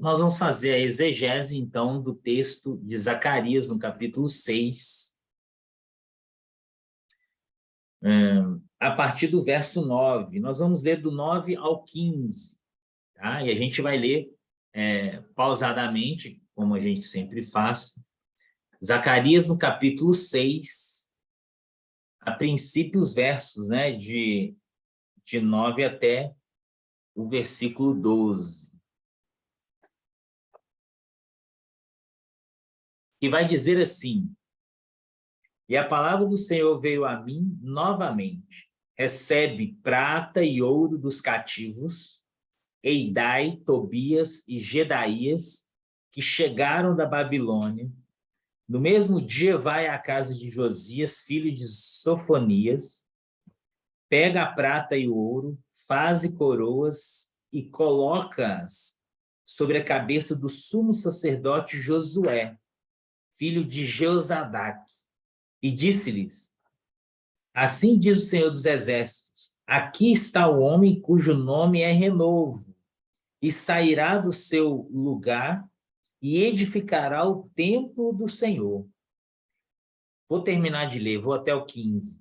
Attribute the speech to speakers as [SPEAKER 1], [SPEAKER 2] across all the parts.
[SPEAKER 1] Nós vamos fazer a exegese, então, do texto de Zacarias, no capítulo 6, a partir do verso 9. Nós vamos ler do 9 ao 15, tá? E a gente vai ler pausadamente, como a gente sempre faz. Zacarias, no capítulo 6, a princípio, os versos, né, de 9 até o versículo 12. Que vai dizer assim: e a palavra do Senhor veio a mim novamente. Recebe prata e ouro dos cativos, Eidai, Tobias e Gedaías, que chegaram da Babilônia. No mesmo dia vai à casa de Josias, filho de Sofonias, pega a prata e o ouro, faze coroas e coloca-as sobre a cabeça do sumo sacerdote Josué, filho de Jeozadak. E disse-lhes: assim diz o Senhor dos Exércitos, aqui está o homem cujo nome é Renovo, e sairá do seu lugar e edificará o templo do Senhor. Vou terminar de ler, vou até o 15.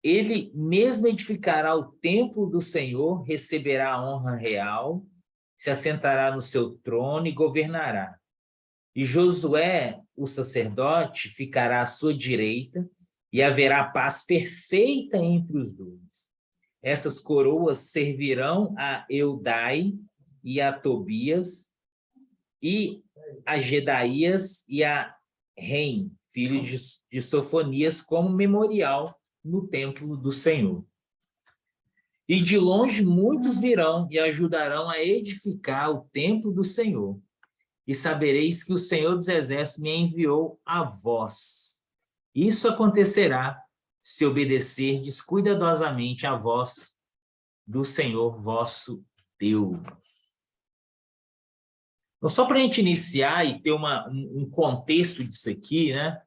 [SPEAKER 1] Ele mesmo edificará o templo do Senhor, receberá a honra real, se assentará no seu trono e governará. E Josué, o sacerdote, ficará à sua direita, e haverá paz perfeita entre os dois. Essas coroas servirão a Eudai e a Tobias, e a Gedaías e a Reim, filho de Sofonias, como memorial no templo do Senhor. E de longe muitos virão e ajudarão a edificar o templo do Senhor. E sabereis que o Senhor dos Exércitos me enviou a vós. Isso acontecerá se obedecerdes cuidadosamente à voz do Senhor vosso Deus. Então, só para a gente iniciar e ter um contexto disso aqui, né?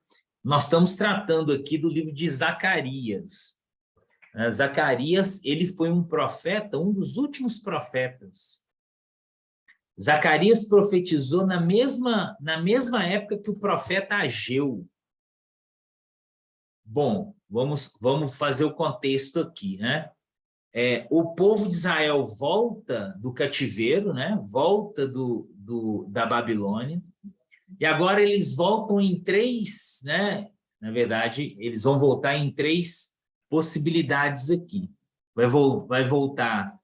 [SPEAKER 1] Nós estamos tratando aqui do livro de Zacarias. Zacarias, ele foi um profeta, um dos últimos profetas. Zacarias profetizou na mesma época que o profeta Ageu. Bom, vamos fazer o contexto aqui, né? O povo de Israel volta do cativeiro, né? Volta da Babilônia, e agora eles voltam em três, né? Na verdade, eles vão voltar em três possibilidades aqui. Vai voltar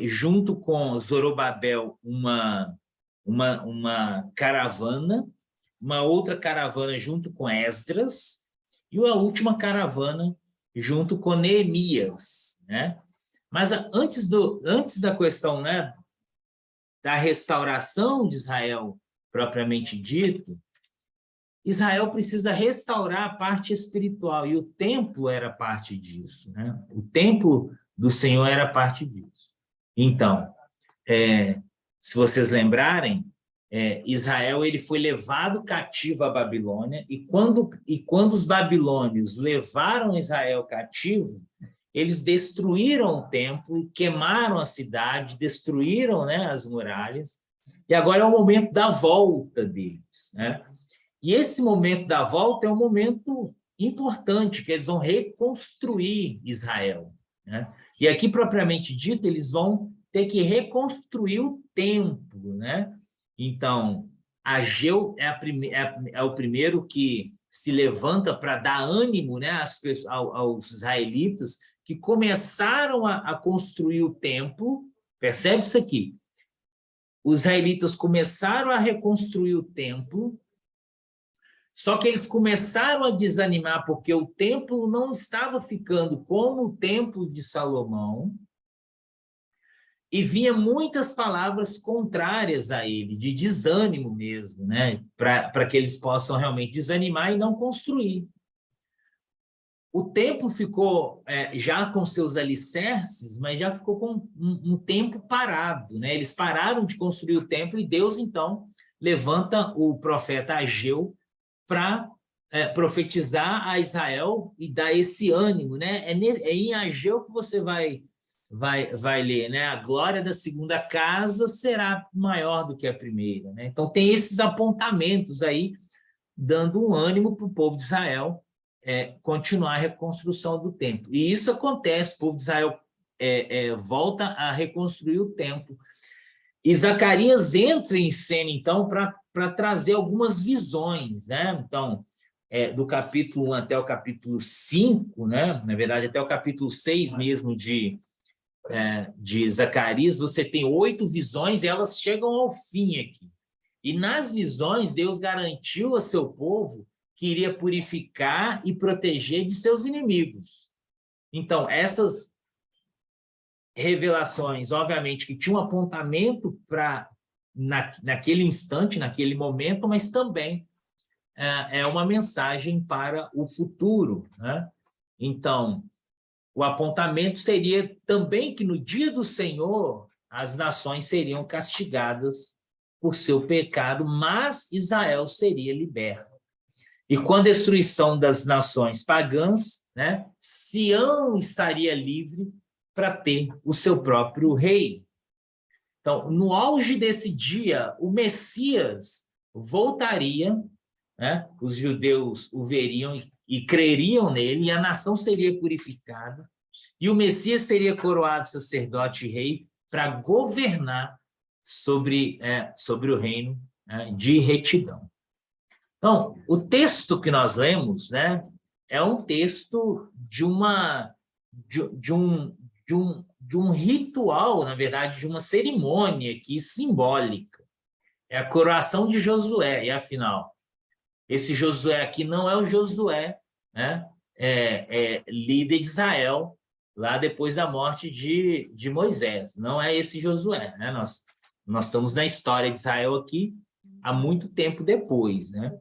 [SPEAKER 1] junto com Zorobabel uma caravana, uma outra caravana junto com Esdras, e a última caravana junto com Neemias, né? Mas antes da questão, né, da restauração de Israel propriamente dito, Israel precisa restaurar a parte espiritual, e o templo era parte disso, né? O templo do Senhor era parte disso. Então, se vocês lembrarem, Israel ele foi levado cativo à Babilônia, e quando os babilônios levaram Israel cativo, eles destruíram o templo, queimaram a cidade, destruíram, né, as muralhas, e agora é o momento da volta deles, né? E esse momento da volta é um momento importante, que eles vão reconstruir Israel, né? E aqui, propriamente dito, eles vão ter que reconstruir o templo, né? Então, Ageu é o primeiro que se levanta para dar ânimo, né, aos israelitas que começaram a construir o templo. Percebe isso aqui? Os israelitas começaram a reconstruir o templo, só que eles começaram a desanimar porque o templo não estava ficando como o templo de Salomão, e vinha muitas palavras contrárias a ele, de desânimo mesmo, né? Para que eles possam realmente desanimar e não construir. O templo ficou já com seus alicerces, mas já ficou com um tempo parado, né? Eles pararam de construir o templo, e Deus, então, levanta o profeta Ageu para profetizar a Israel e dar esse ânimo, né? É em Ageu que você vai vai ler, né? A glória da segunda casa será maior do que a primeira, né? Então, tem esses apontamentos aí, dando um ânimo para o povo de Israel continuar a reconstrução do templo. E isso acontece, o povo de Israel volta a reconstruir o templo. E Zacarias entra em cena, então, para trazer algumas visões, né? Então, do capítulo 1 até o capítulo 5, né? Na verdade, até o capítulo 6 mesmo de Zacarias, você tem 8 visões e elas chegam ao fim aqui. E nas visões, Deus garantiu a seu povo que iria purificar e proteger de seus inimigos. Então, essas revelações, obviamente, que tinham um apontamento para naquele instante, naquele momento, mas também é uma mensagem para o futuro, né? Então, o apontamento seria também que no dia do Senhor as nações seriam castigadas por seu pecado, mas Israel seria liberto. E com a destruição das nações pagãs, né, Sião estaria livre para ter o seu próprio rei. Então, no auge desse dia, o Messias voltaria, né, os judeus o veriam e creriam nele, e a nação seria purificada, e o Messias seria coroado sacerdote e rei para governar sobre o reino, né, de retidão. Então, o texto que nós lemos, né, é um texto de um ritual, na verdade, de uma cerimônia aqui simbólica. É a coroação de Josué, e afinal, esse Josué aqui não é o Josué, né, líder de Israel, lá depois da morte de Moisés. Não é esse Josué, né? Nós estamos na história de Israel aqui há muito tempo depois, né?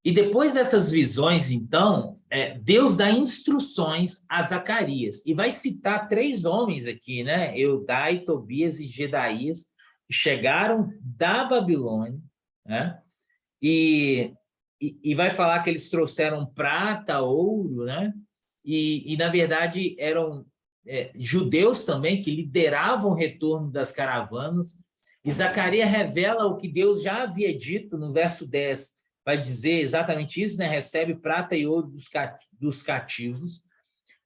[SPEAKER 1] E depois dessas visões, então, Deus dá instruções a Zacarias. E vai citar 3 homens aqui, né? Eudai, Tobias e Gedaías, que chegaram da Babilônia, né? E vai falar que eles trouxeram prata, ouro, né? E na verdade, eram judeus também que lideravam o retorno das caravanas. E Zacarias revela o que Deus já havia dito no verso 10, vai dizer exatamente isso, né? Recebe prata e ouro dos cativos.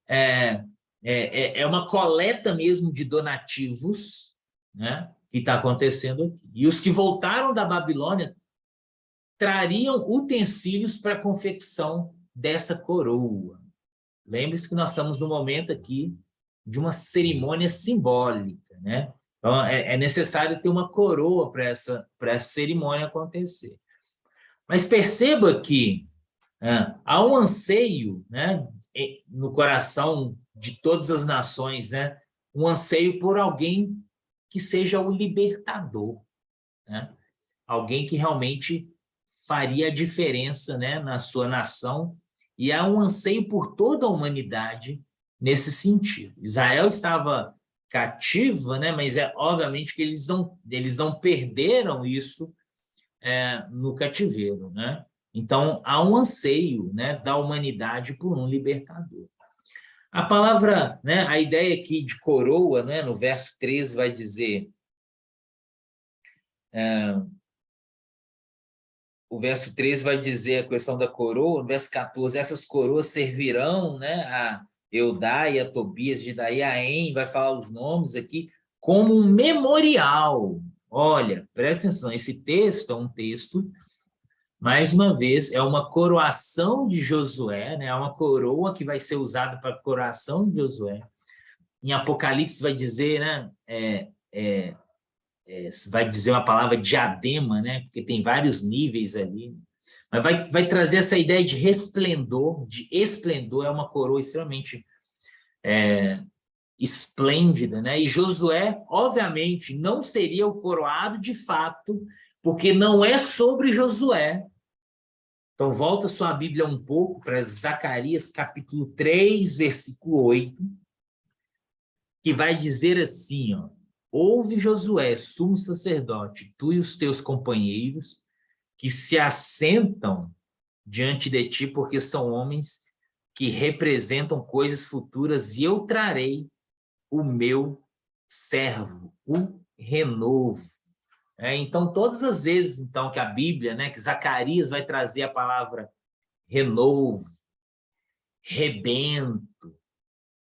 [SPEAKER 1] É uma coleta mesmo de donativos, né? Que está acontecendo aqui. E os que voltaram da Babilônia trariam utensílios para a confecção dessa coroa. Lembre-se que nós estamos no momento aqui de uma cerimônia simbólica, né? Então, é necessário ter uma coroa para essa cerimônia acontecer. Mas perceba que há um anseio, né, no coração de todas as nações, né, um anseio por alguém que seja o libertador, né? Alguém que realmente faria a diferença, né, na sua nação, e há um anseio por toda a humanidade nesse sentido. Israel estava cativa, né, mas obviamente que eles não perderam isso no cativeiro, né? Então, há um anseio, né, da humanidade por um libertador. A palavra, né, a ideia aqui de coroa, né, no verso 13 vai dizer... o verso 13 vai dizer a questão da coroa, no verso 14, essas coroas servirão, né, a Eudai, a Tobias, Gedaí, a En, vai falar os nomes aqui, como um memorial. Olha, presta atenção, esse texto é um texto, mais uma vez, é uma coroação de Josué, né, é uma coroa que vai ser usada para a coroação de Josué. Em Apocalipse vai dizer, né, vai dizer uma palavra diadema, né? Porque tem vários níveis ali. Mas vai trazer essa ideia de resplendor, de esplendor, é uma coroa extremamente esplêndida, né? E Josué, obviamente, não seria o coroado de fato, porque não é sobre Josué. Então, volta sua Bíblia um pouco para Zacarias, capítulo 3, versículo 8, que vai dizer assim, ó: ouve, Josué, sumo sacerdote, tu e os teus companheiros, que se assentam diante de ti, porque são homens que representam coisas futuras, e eu trarei o meu servo, o renovo. Então, todas as vezes então, que a Bíblia, né, que Zacarias vai trazer a palavra renovo, rebento,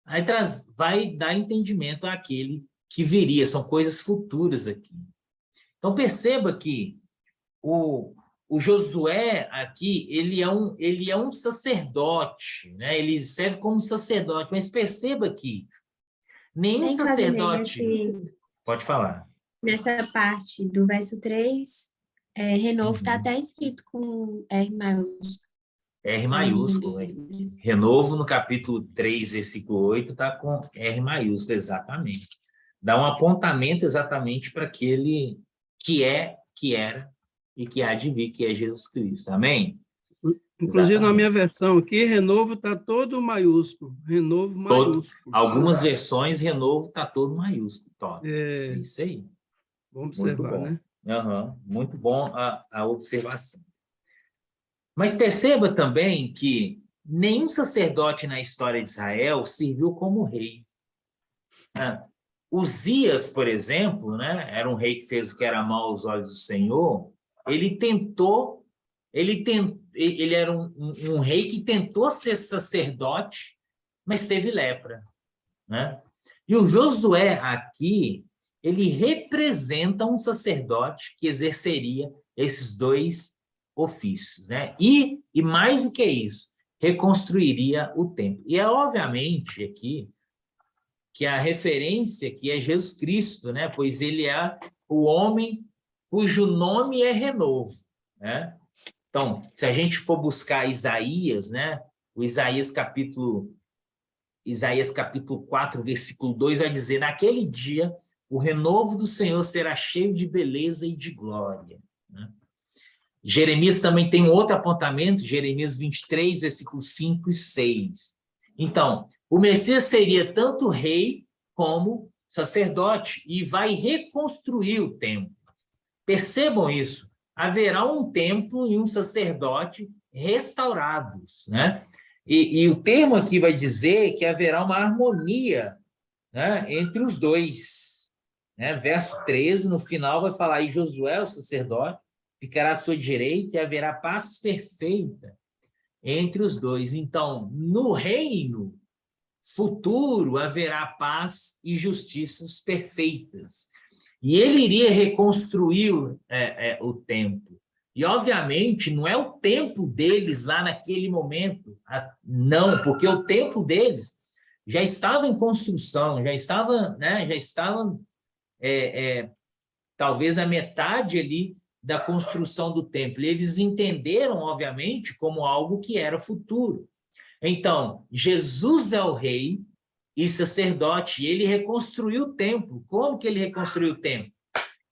[SPEAKER 1] aí vai dar entendimento àquele que viria, são coisas futuras aqui. Então, perceba que o Josué aqui, ele é um sacerdote, né? Ele serve como sacerdote, mas perceba que nenhum
[SPEAKER 2] Hein, Claudinei,
[SPEAKER 1] sacerdote... Pode falar.
[SPEAKER 2] nessa parte do verso 3, renovo está
[SPEAKER 1] Uhum.
[SPEAKER 2] até escrito com R maiúsculo.
[SPEAKER 1] R
[SPEAKER 2] na minha
[SPEAKER 1] maiúsculo.
[SPEAKER 2] Bíblia.
[SPEAKER 1] Renovo, no capítulo 3, versículo 8, está com R maiúsculo, exatamente. Dá um apontamento exatamente para aquele que é, que era e que há de vir, que é Jesus Cristo. Amém?
[SPEAKER 3] Inclusive,
[SPEAKER 1] Exatamente.
[SPEAKER 3] na minha versão aqui, renovo está todo maiúsculo. Renovo maiúsculo.
[SPEAKER 1] Algumas versões, renovo está todo maiúsculo. Top. É
[SPEAKER 3] É,
[SPEAKER 1] isso aí.
[SPEAKER 3] vamos
[SPEAKER 1] Muito
[SPEAKER 3] observar,
[SPEAKER 1] bom.
[SPEAKER 3] né?
[SPEAKER 1] Uhum. Muito bom a observação. Mas perceba também que nenhum sacerdote na história de Israel serviu como rei. Uzias, por exemplo, né, era um rei que fez o que era mal aos olhos do Senhor. Ele era um rei que tentou ser sacerdote, mas teve lepra, né? E o Josué aqui, ele representa um sacerdote que exerceria esses dois ofícios, né? E mais do que isso, reconstruiria o templo. E é obviamente aqui que a referência aqui é Jesus Cristo, né? Pois ele é o homem cujo nome é renovo, né? Então, se a gente for buscar Isaías, né? O Isaías capítulo 4, versículo 2, vai dizer: naquele dia, o renovo do Senhor será cheio de beleza e de glória. Né? Jeremias também tem outro apontamento, Jeremias 23, versículos 5 e 6. Então, o Messias seria tanto rei como sacerdote e vai reconstruir o templo. Percebam isso. Haverá um templo e um sacerdote restaurados, né? E o termo aqui vai dizer que haverá uma harmonia, né, entre os dois. Né? Verso 13, no final, vai falar: e Josué, o sacerdote, ficará à sua direita e haverá paz perfeita entre os dois. Então, no reino futuro, haverá paz e justiças perfeitas. E ele iria reconstruir o templo. E, obviamente, não é o templo deles lá naquele momento. Não, porque o templo deles já estava em construção, já estava, né, talvez na metade ali da construção do templo. E eles entenderam, obviamente, como algo que era futuro. Então, Jesus é o rei e sacerdote, e ele reconstruiu o templo. Como que ele reconstruiu o templo?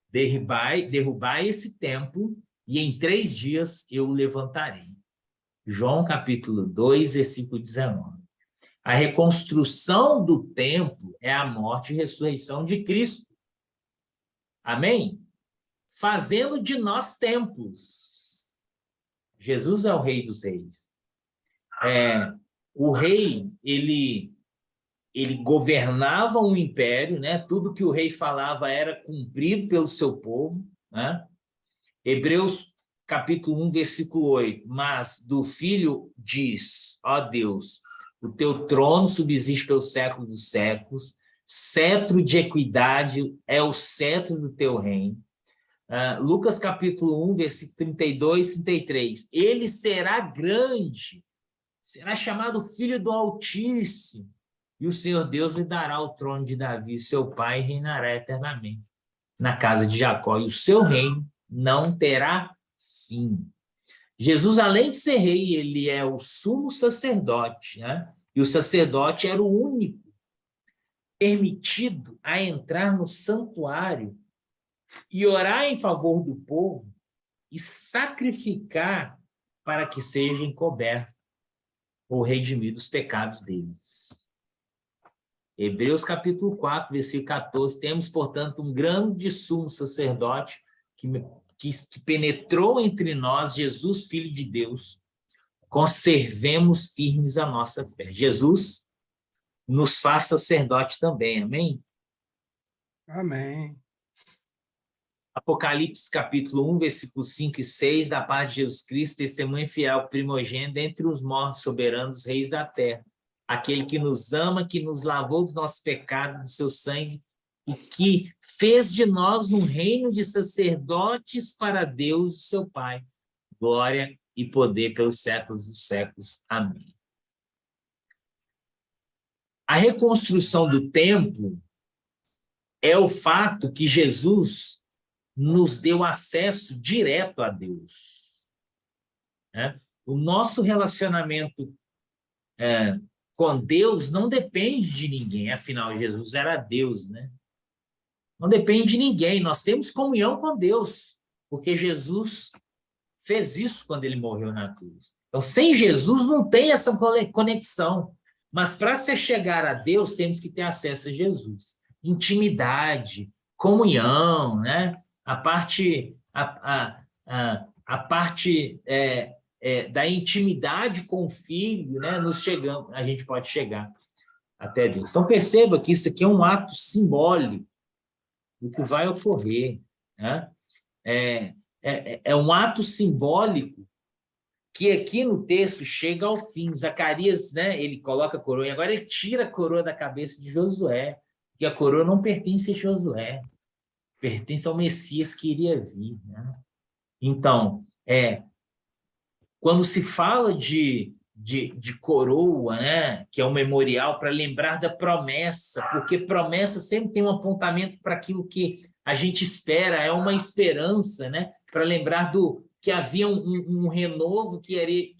[SPEAKER 1] Derrubai esse templo, e em 3 dias eu o levantarei. João capítulo 2, versículo 19. A reconstrução do templo é a morte e ressurreição de Cristo. Amém? Fazendo de nós templos. Jesus é o rei dos reis. O rei, ele governava um império, né? Tudo que o rei falava era cumprido pelo seu povo, né? Hebreus capítulo 1, versículo 8. Mas do filho diz: ó Deus, o teu trono subsiste pelos séculos dos séculos, cetro de equidade é o cetro do teu reino. Lucas capítulo 1, versículo 32 e 33. Ele será grande, será chamado Filho do Altíssimo, e o Senhor Deus lhe dará o trono de Davi, seu pai, e reinará eternamente na casa de Jacó, e o seu reino não terá fim. Jesus, além de ser rei, ele é o sumo sacerdote, né? E o sacerdote era o único permitido a entrar no santuário e orar em favor do povo e sacrificar para que seja encoberto ou redimido os pecados deles. Hebreus capítulo 4, versículo 14, temos, portanto, um grande sumo sacerdote que penetrou entre nós, Jesus, Filho de Deus, conservemos firmes a nossa fé. Jesus nos faz sacerdote também, amém?
[SPEAKER 3] Amém.
[SPEAKER 1] Apocalipse capítulo 1, versículos 5 e 6, da parte de Jesus Cristo, testemunha fiel, primogênito entre os mortos, soberanos, reis da terra, aquele que nos ama, que nos lavou do nosso pecado, do seu sangue, e que fez de nós um reino de sacerdotes para Deus, o seu Pai. Glória e poder pelos séculos dos séculos. Amém. A reconstrução do templo é o fato que Jesus nos deu acesso direto a Deus. Né? O nosso relacionamento com Deus não depende de ninguém, afinal, Jesus era Deus, né? Não depende de ninguém, nós temos comunhão com Deus, porque Jesus fez isso quando ele morreu na cruz. Então, sem Jesus não tem essa conexão, mas para se chegar a Deus, temos que ter acesso a Jesus. Intimidade, comunhão, né? A parte da intimidade com o Filho, né? A gente pode chegar até Deus. Então, perceba que isso aqui é um ato simbólico do que vai ocorrer, né? É um ato simbólico que aqui no texto chega ao fim. Zacarias, né, ele coloca a coroa, e agora ele tira a coroa da cabeça de Josué, porque a coroa não pertence a Josué, pertence ao Messias que iria vir, né? Então, quando se fala de coroa, né, que é um memorial para lembrar da promessa, porque promessa sempre tem um apontamento para aquilo que a gente espera, é uma esperança, né, para lembrar que havia um renovo que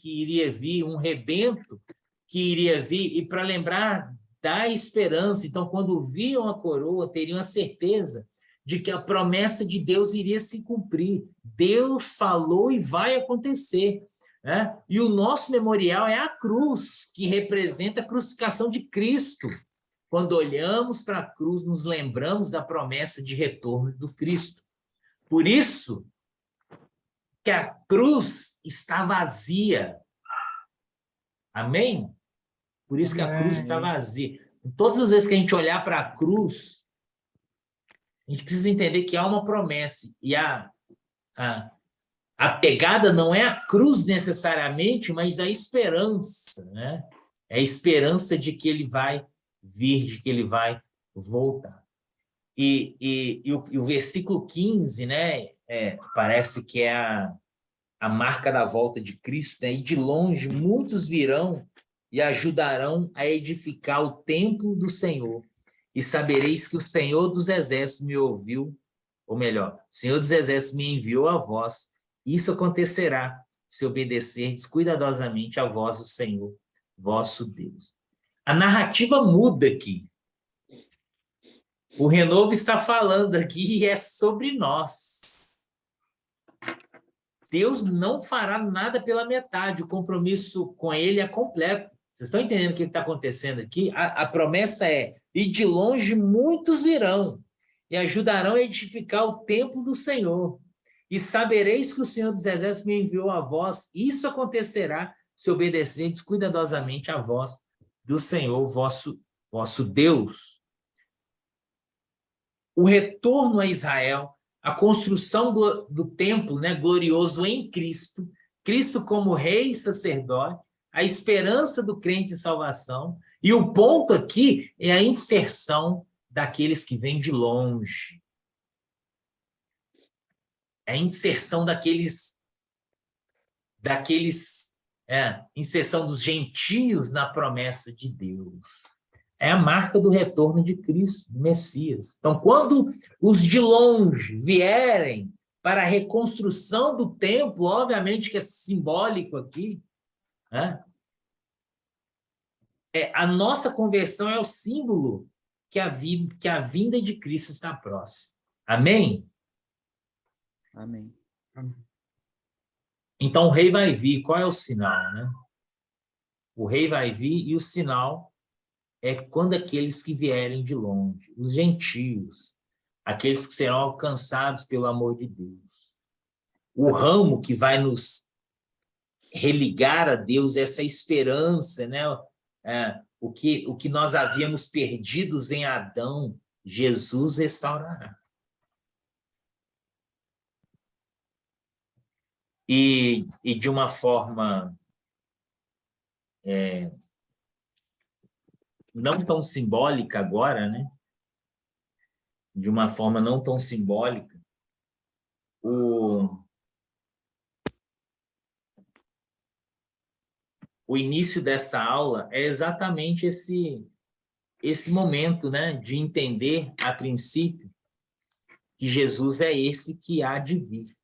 [SPEAKER 1] iria vir, um rebento que iria vir, e para lembrar da esperança. Então, quando viam a coroa, teriam a certeza de que a promessa de Deus iria se cumprir. Deus falou e vai acontecer. Né? E o nosso memorial é a cruz, que representa a crucificação de Cristo. Quando olhamos para a cruz, nos lembramos da promessa de retorno do Cristo. Por isso que a cruz está vazia. Amém? Por isso que a cruz está vazia. Todas as vezes que a gente olhar para a cruz, a gente precisa entender que há uma promessa. E a pegada não é a cruz necessariamente, mas a esperança, né? É a esperança de que ele vai vir, de que ele vai voltar. E o versículo 15, né? Parece que é a marca da volta de Cristo, né? E de longe muitos virão e ajudarão a edificar o templo do Senhor. E sabereis que o Senhor dos Exércitos me ouviu, ou melhor, o Senhor dos Exércitos me enviou a vós. Isso acontecerá se obedecerdes cuidadosamente à voz do Senhor, vosso Deus. A narrativa muda aqui. O Renovo está falando aqui e é sobre nós. Deus não fará nada pela metade, o compromisso com ele é completo. Vocês estão entendendo o que está acontecendo aqui? A promessa é, e de longe muitos virão e ajudarão a edificar o templo do Senhor. E sabereis que o Senhor dos Exércitos me enviou a vós. Isso acontecerá se obedecerdes cuidadosamente à voz do Senhor, vosso Deus. O retorno a Israel, a construção do templo, né, glorioso em Cristo, Cristo como rei e sacerdote, a esperança do crente em salvação, e o ponto aqui é a inserção daqueles que vêm de longe. É a inserção inserção dos gentios na promessa de Deus. É a marca do retorno de Cristo, do Messias. Então, quando os de longe vierem para a reconstrução do templo, obviamente que é simbólico aqui, né? A nossa conversão é o símbolo que a vinda de Cristo está próxima. Amém?
[SPEAKER 4] Amém.
[SPEAKER 1] Então, o rei vai vir. Qual é o sinal, né? O rei vai vir e o sinal é quando aqueles que vierem de longe, os gentios, aqueles que serão alcançados pelo amor de Deus. O ramo que vai nos religar a Deus essa esperança, né? O que nós havíamos perdidos em Adão, Jesus restaurará. E de uma forma não tão simbólica agora, né? De uma forma não tão simbólica, o início dessa aula é exatamente esse momento, né, de entender, a princípio, que Jesus é esse que há de vir.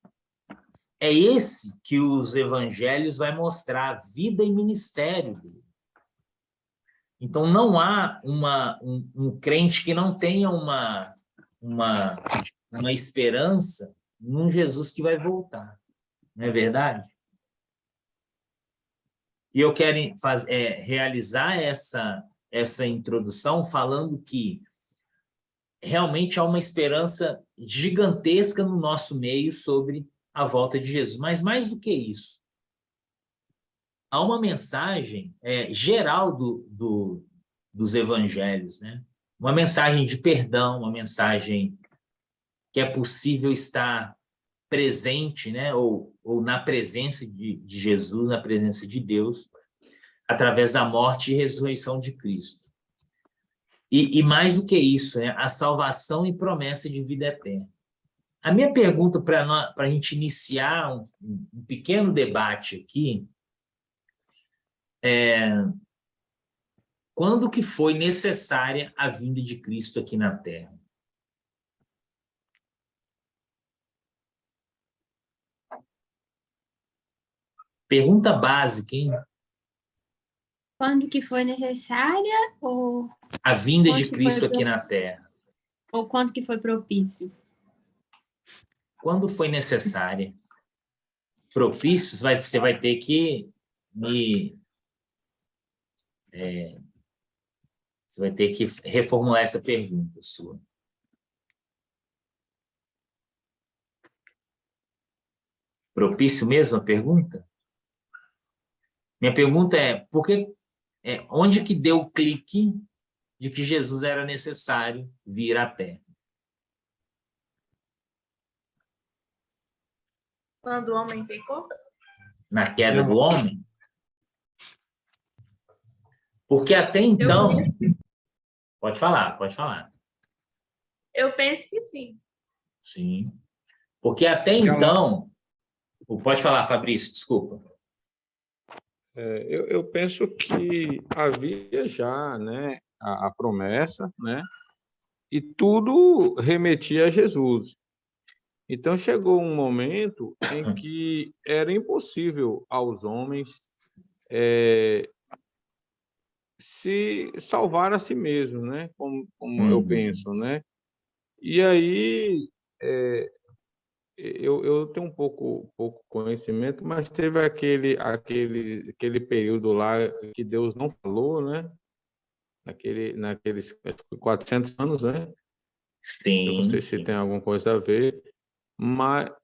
[SPEAKER 1] É esse que os evangelhos vai mostrar, a vida e ministério dele. Então, não há um crente que não tenha uma esperança num Jesus que vai voltar. Não é verdade? E eu quero realizar essa introdução falando que realmente há uma esperança gigantesca no nosso meio sobre a volta de Jesus. Mas mais do que isso, há uma mensagem geral dos evangelhos, né? Uma mensagem de perdão, uma mensagem que é possível estar presente, né? ou na presença de Jesus, na presença de Deus, através da morte e ressurreição de Cristo. E mais do que isso, né? A salvação e promessa de vida eterna. A minha pergunta para a gente iniciar um pequeno debate aqui quando que foi necessária a vinda de Cristo aqui na Terra? Pergunta básica, hein?
[SPEAKER 2] Quando que foi necessária ou
[SPEAKER 1] A vinda
[SPEAKER 2] quando
[SPEAKER 1] de
[SPEAKER 2] que
[SPEAKER 1] Cristo
[SPEAKER 2] foi
[SPEAKER 1] aqui na Terra.
[SPEAKER 2] ou quando que foi propício?
[SPEAKER 1] Quando foi necessária? Propícios, você vai ter que você vai ter que reformular essa pergunta sua. Propício mesmo a pergunta? Minha pergunta é, onde que deu o clique de que Jesus era necessário vir à Terra?
[SPEAKER 5] Quando o homem pecou?
[SPEAKER 1] Na queda do homem? Porque até então... Pode falar, pode falar.
[SPEAKER 5] Eu penso que sim.
[SPEAKER 1] Sim. Porque até então... Pode falar, Fabrício, desculpa.
[SPEAKER 6] Eu penso que havia já, né, a promessa, né, e tudo remetia a Jesus. Então chegou um momento em que era impossível aos homens se salvar a si mesmos, né, como eu penso, né. E aí eu tenho um pouco conhecimento, mas teve aquele período lá que Deus não falou, né? Naqueles 400 anos, né?
[SPEAKER 1] Sim.
[SPEAKER 6] Eu não sei se tem alguma coisa a ver, mas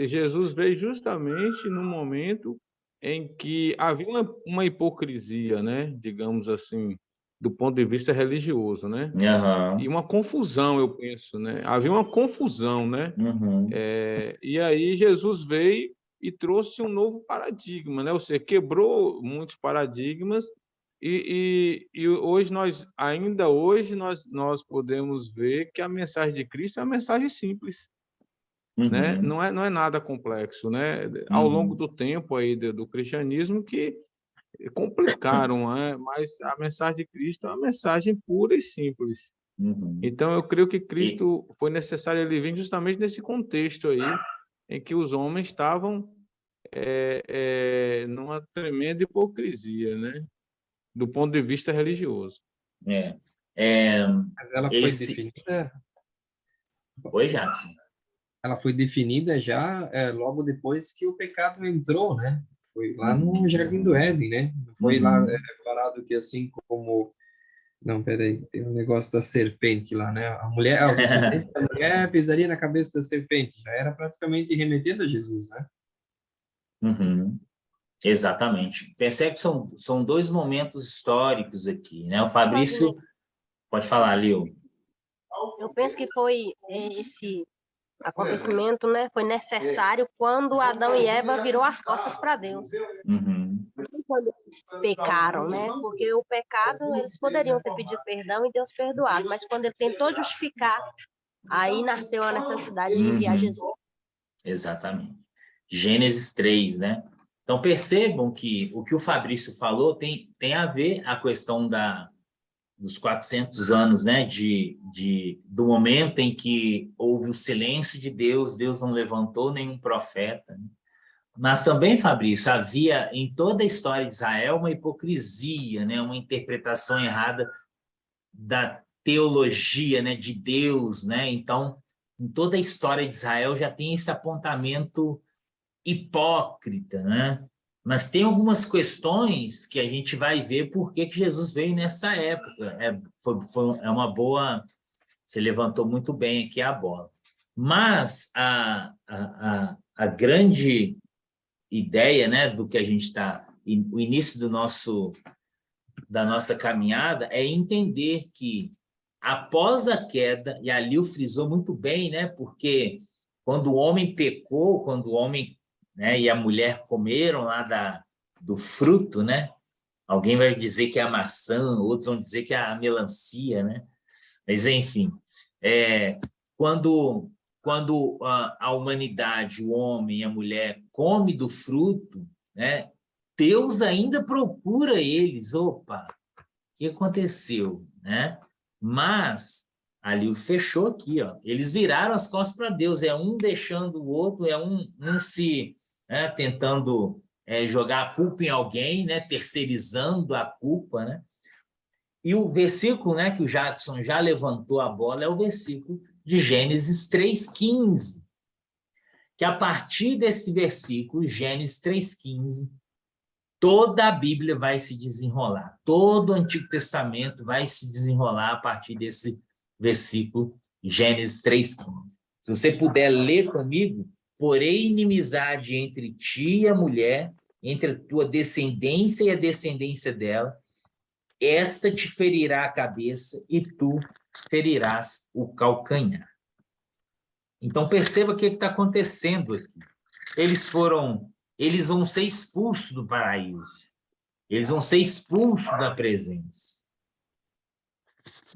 [SPEAKER 6] Jesus veio justamente no momento em que havia uma hipocrisia, né? Digamos assim, do ponto de vista religioso, né?
[SPEAKER 1] Uhum.
[SPEAKER 6] E uma confusão, eu penso, né? Havia uma confusão, né?
[SPEAKER 1] Uhum.
[SPEAKER 6] E aí Jesus veio e trouxe um novo paradigma, né? Ou seja, quebrou muitos paradigmas e hoje ainda hoje nós podemos ver que a mensagem de Cristo é uma mensagem simples, né?
[SPEAKER 1] Uhum.
[SPEAKER 6] Não é nada complexo, né? Ao longo do tempo aí do cristianismo que complicaram, né? Mas a mensagem de Cristo é uma mensagem pura e simples.
[SPEAKER 1] Uhum.
[SPEAKER 6] Então, eu creio que Cristo foi necessário ele vir justamente nesse contexto aí, em que os homens estavam numa tremenda hipocrisia, né? Do ponto de vista religioso.
[SPEAKER 7] Mas ela foi definida?
[SPEAKER 1] Oi, Jackson.
[SPEAKER 7] Ela foi definida já logo depois que o pecado entrou, né? Foi lá no Jardim do Éden, né? Foi lá falado que assim como... Não, peraí, tem um negócio da serpente lá, né? O descendente da mulher pisaria na cabeça da serpente. Já era praticamente remetendo a Jesus, né?
[SPEAKER 1] Uhum. Exatamente. Percebe que são dois momentos históricos aqui, né? O Fabrício, pode falar, Lil.
[SPEAKER 8] Eu penso que foi esse acontecimento, né? Foi necessário quando Adão e Eva virou as costas para Deus.
[SPEAKER 1] Uhum.
[SPEAKER 8] Não quando eles pecaram, né? Porque o pecado, eles poderiam ter pedido perdão e Deus perdoado, mas quando ele tentou justificar, aí nasceu a necessidade de enviar Jesus.
[SPEAKER 1] Exatamente. Gênesis 3, né? Então, percebam que o que o Fabrício falou tem a ver a questão dos 400 anos, né? Do momento em que houve o silêncio de Deus, Deus não levantou nenhum profeta, né? Mas também, Fabrício, havia em toda a história de Israel uma hipocrisia, né? Uma interpretação errada da teologia, né? De Deus, né? Então, em toda a história de Israel já tem esse apontamento hipócrita, né? Mas tem algumas questões que a gente vai ver por que Jesus veio nessa época. É uma boa... Você levantou muito bem aqui a bola. Mas a grande ideia, né, do que a gente está... O início da nossa caminhada é entender que, após a queda, e ali o frisou muito bem, né, porque quando o homem pecou, quando o homem, né, e a mulher comeram lá do fruto, né? Alguém vai dizer que é a maçã, outros vão dizer que é a melancia, né? Mas, enfim, quando a humanidade, o homem e a mulher come do fruto, né? Deus ainda procura eles. Opa, o que aconteceu, né? Mas ali fechou aqui, ó. Eles viraram as costas para Deus, é um deixando o outro, é um se, né, tentando jogar a culpa em alguém, né, terceirizando a culpa, né? E o versículo, né, que o Jackson já levantou a bola é o versículo de Gênesis 3,15, que a partir desse versículo, Gênesis 3,15, toda a Bíblia vai se desenrolar, todo o Antigo Testamento vai se desenrolar a partir desse versículo, Gênesis 3,15. Se você puder ler comigo, porém inimizade entre ti e a mulher, entre a tua descendência e a descendência dela, esta te ferirá a cabeça e tu ferirás o calcanhar. Então, perceba o que está acontecendo aqui. Eles vão ser expulsos do paraíso. Eles vão ser expulsos da presença.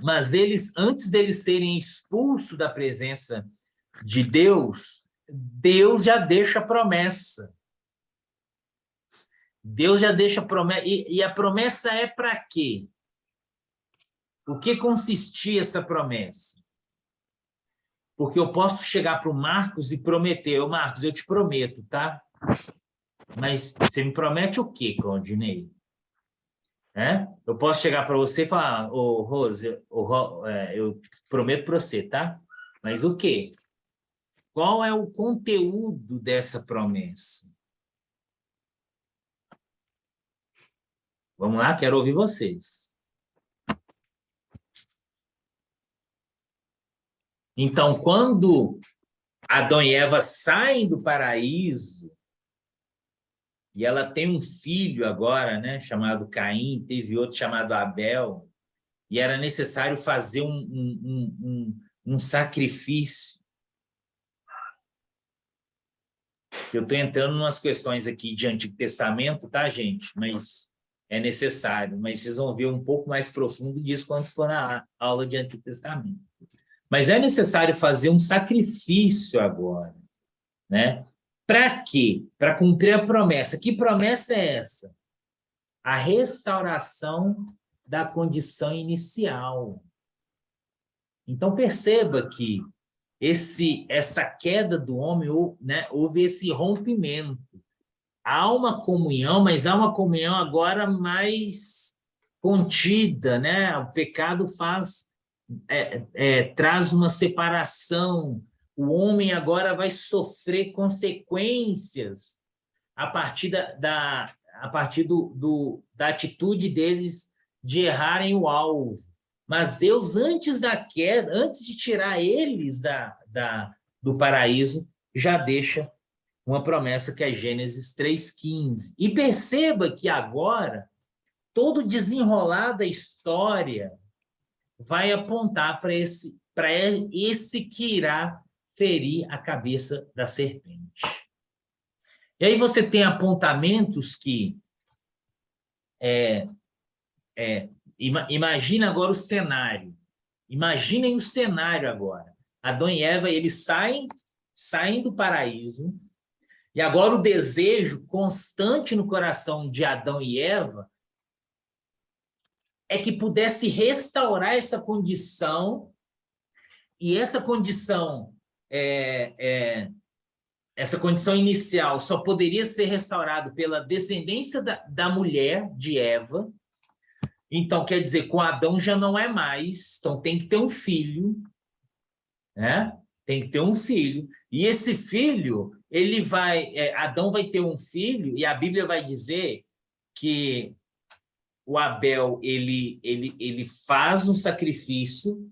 [SPEAKER 1] Mas antes deles serem expulsos da presença de Deus, Deus já deixa a promessa. Deus já deixa a promessa. E a promessa é para quê? O que consistia essa promessa? Porque eu posso chegar para o Marcos e prometer, Marcos, eu te prometo, tá? Mas você me promete o quê, Claudinei? Eu posso chegar para você e falar, Rose, eu prometo para você, tá? Mas o quê? Qual é o conteúdo dessa promessa? Vamos lá, quero ouvir vocês. Então, quando Adão e Eva saem do paraíso, e ela tem um filho agora, né, chamado Caim, teve outro chamado Abel, e era necessário fazer um sacrifício. Eu estou entrando em umas questões aqui de Antigo Testamento, tá, gente? Mas é necessário. Mas vocês vão ver um pouco mais profundo disso quando for na aula de Antigo Testamento. Mas é necessário fazer um sacrifício agora, né? Para quê? Para cumprir a promessa. Que promessa é essa? A restauração da condição inicial. Então, perceba que essa queda do homem, né, houve esse rompimento. Há uma comunhão, mas há uma comunhão agora mais contida, né? O pecado traz uma separação. O homem agora vai sofrer consequências a partir da atitude deles de errarem o alvo. Mas Deus, antes da queda, antes de tirar eles do paraíso, já deixa uma promessa que é Gênesis 3,15. E perceba que agora, todo desenrolar da história vai apontar para esse que irá ferir a cabeça da serpente. E aí você tem apontamentos que... imagina agora o cenário. Imaginem o cenário agora. Adão e Eva, eles saem do paraíso, e agora o desejo constante no coração de Adão e Eva é que pudesse restaurar essa condição, e essa condição inicial só poderia ser restaurada pela descendência da mulher, de Eva. Então, quer dizer, com Adão já não é mais, então tem que ter um filho, né? Tem que ter um filho, e esse filho, Adão vai ter um filho, e a Bíblia vai dizer que o Abel, ele faz um sacrifício,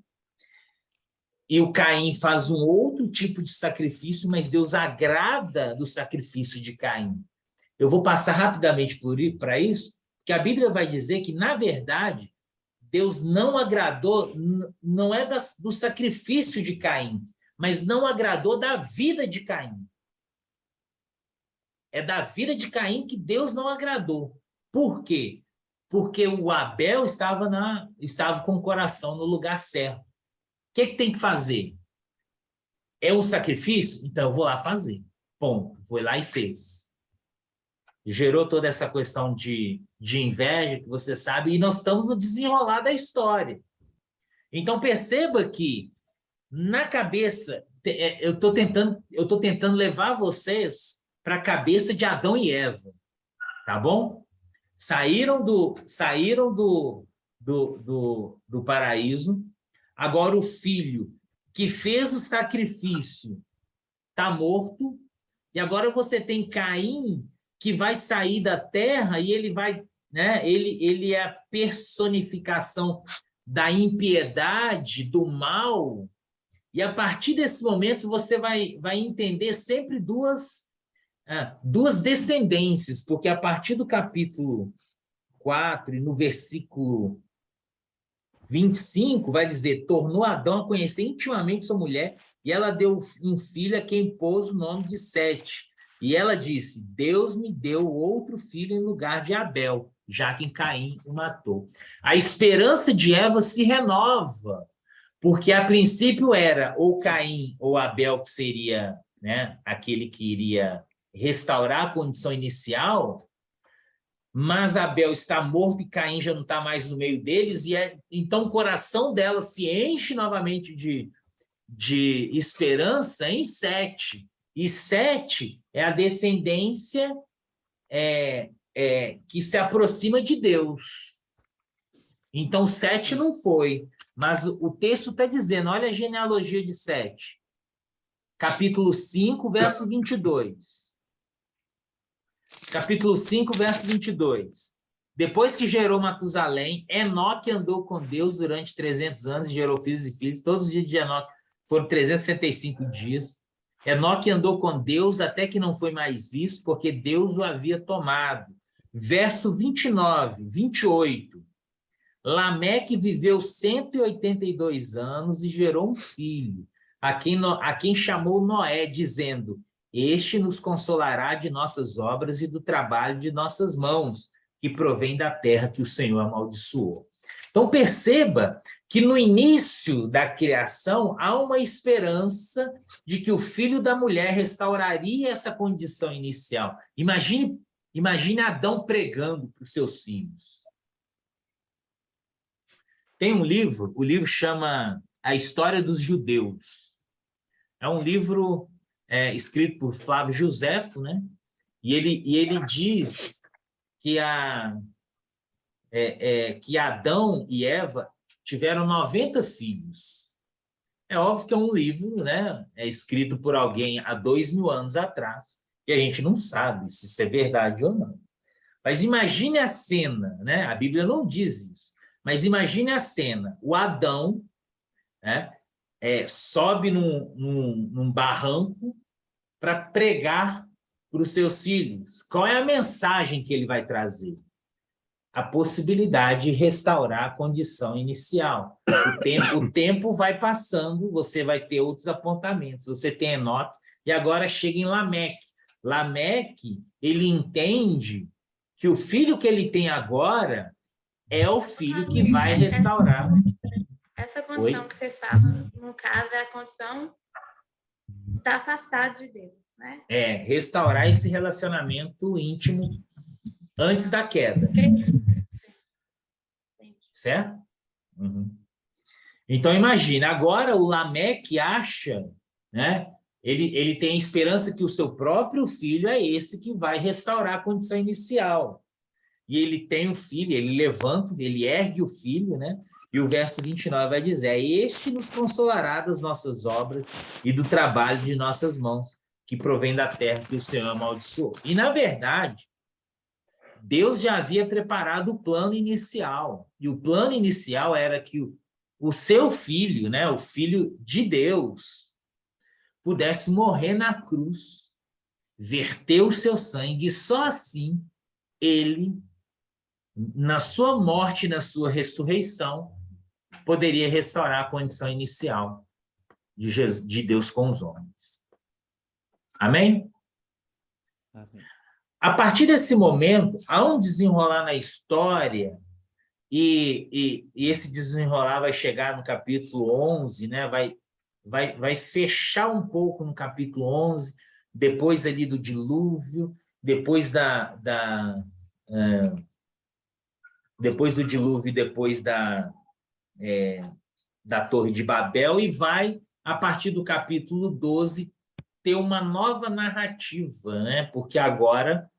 [SPEAKER 1] e o Caim faz um outro tipo de sacrifício, mas Deus agrada do sacrifício de Caim. Eu vou passar rapidamente para isso, porque a Bíblia vai dizer que, na verdade, Deus não agradou, não é do sacrifício de Caim, mas não agradou da vida de Caim. É da vida de Caim que Deus não agradou. Por quê? Porque o Abel estava com o coração no lugar certo. O que tem que fazer? É um sacrifício? Então eu vou lá fazer. Ponto. Foi lá e fez. Gerou toda essa questão de inveja, que você sabe, e nós estamos no desenrolar da história. Então perceba que na cabeça, eu estou tentando levar vocês para a cabeça de Adão e Eva, tá bom? Saíram do paraíso, agora o filho que fez o sacrifício está morto, e agora você tem Caim, que vai sair da terra, e ele vai, né? Ele é a personificação da impiedade, do mal, e a partir desse momento você vai entender sempre duas descendências, porque a partir do capítulo 4, e no versículo 25, vai dizer: tornou Adão a conhecer intimamente sua mulher, e ela deu um filho a quem pôs o nome de Sete. E ela disse: Deus me deu outro filho em lugar de Abel, já que Caim o matou. A esperança de Eva se renova, porque a princípio era ou Caim ou Abel, que seria, né, aquele que iria restaurar a condição inicial, mas Abel está morto e Caim já não está mais no meio deles, e então o coração dela se enche novamente de esperança em Sete. E Sete é a descendência que se aproxima de Deus. Então, Sete não foi, mas o texto está dizendo, olha a genealogia de Sete. Capítulo 5, verso 22. Capítulo 5, verso 22. Depois que gerou Matusalém, Enoque andou com Deus durante 300 anos e gerou filhos e filhas. Todos os dias de Enoque foram 365 dias. Enoque andou com Deus até que não foi mais visto, porque Deus o havia tomado. Verso 29, 28. Lameque viveu 182 anos e gerou um filho, a quem chamou Noé, dizendo: este nos consolará de nossas obras e do trabalho de nossas mãos, que provém da terra que o Senhor amaldiçoou. Então, perceba que no início da criação há uma esperança de que o filho da mulher restauraria essa condição inicial. Imagine Adão pregando para os seus filhos. Tem um livro, o livro chama A História dos Judeus. É um livro escrito por Flávio Joséfo, né? E ele diz que Adão e Eva tiveram 90 filhos. É óbvio que é um livro, né? É escrito por alguém há 2000 anos atrás, e a gente não sabe se isso é verdade ou não. Mas imagine a cena, né? A Bíblia não diz isso, mas imagine a cena. O Adão, né, sobe num barranco para pregar para os seus filhos, qual é a mensagem que ele vai trazer? A possibilidade de restaurar a condição inicial. O tempo vai passando, você vai ter outros apontamentos. Você tem Enoque, e agora chega em Lameque. Lameque, ele entende que o filho que ele tem agora é o filho que vai restaurar.
[SPEAKER 5] Essa condição
[SPEAKER 1] Oi?
[SPEAKER 5] que você fala, no caso, é a condição de estar afastado de Deus, né?
[SPEAKER 1] É, restaurar esse relacionamento íntimo antes da queda. Certo? Uhum. Então, imagina, agora o Lameque acha, né? Ele tem a esperança que o seu próprio filho é esse que vai restaurar a condição inicial. E ele tem o filho, ele levanta, ele ergue o filho, né? E o verso 29 vai dizer: este nos consolará das nossas obras e do trabalho de nossas mãos, que provém da terra que o Senhor amaldiçoou. E, na verdade, Deus já havia preparado o plano inicial. E o plano inicial era que o seu filho, né, o filho de Deus, pudesse morrer na cruz, verter o seu sangue, e só assim ele, na sua morte e na sua ressurreição, poderia restaurar a condição inicial de Deus com os homens. Amém?
[SPEAKER 4] Amém.
[SPEAKER 1] A partir desse momento, há um desenrolar na história, e esse desenrolar vai chegar no capítulo 11, né? Vai fechar um pouco no capítulo 11, depois ali do dilúvio, depois depois do dilúvio, depois da Torre de Babel, e vai, a partir do capítulo 12, ter uma nova narrativa, né? Porque agora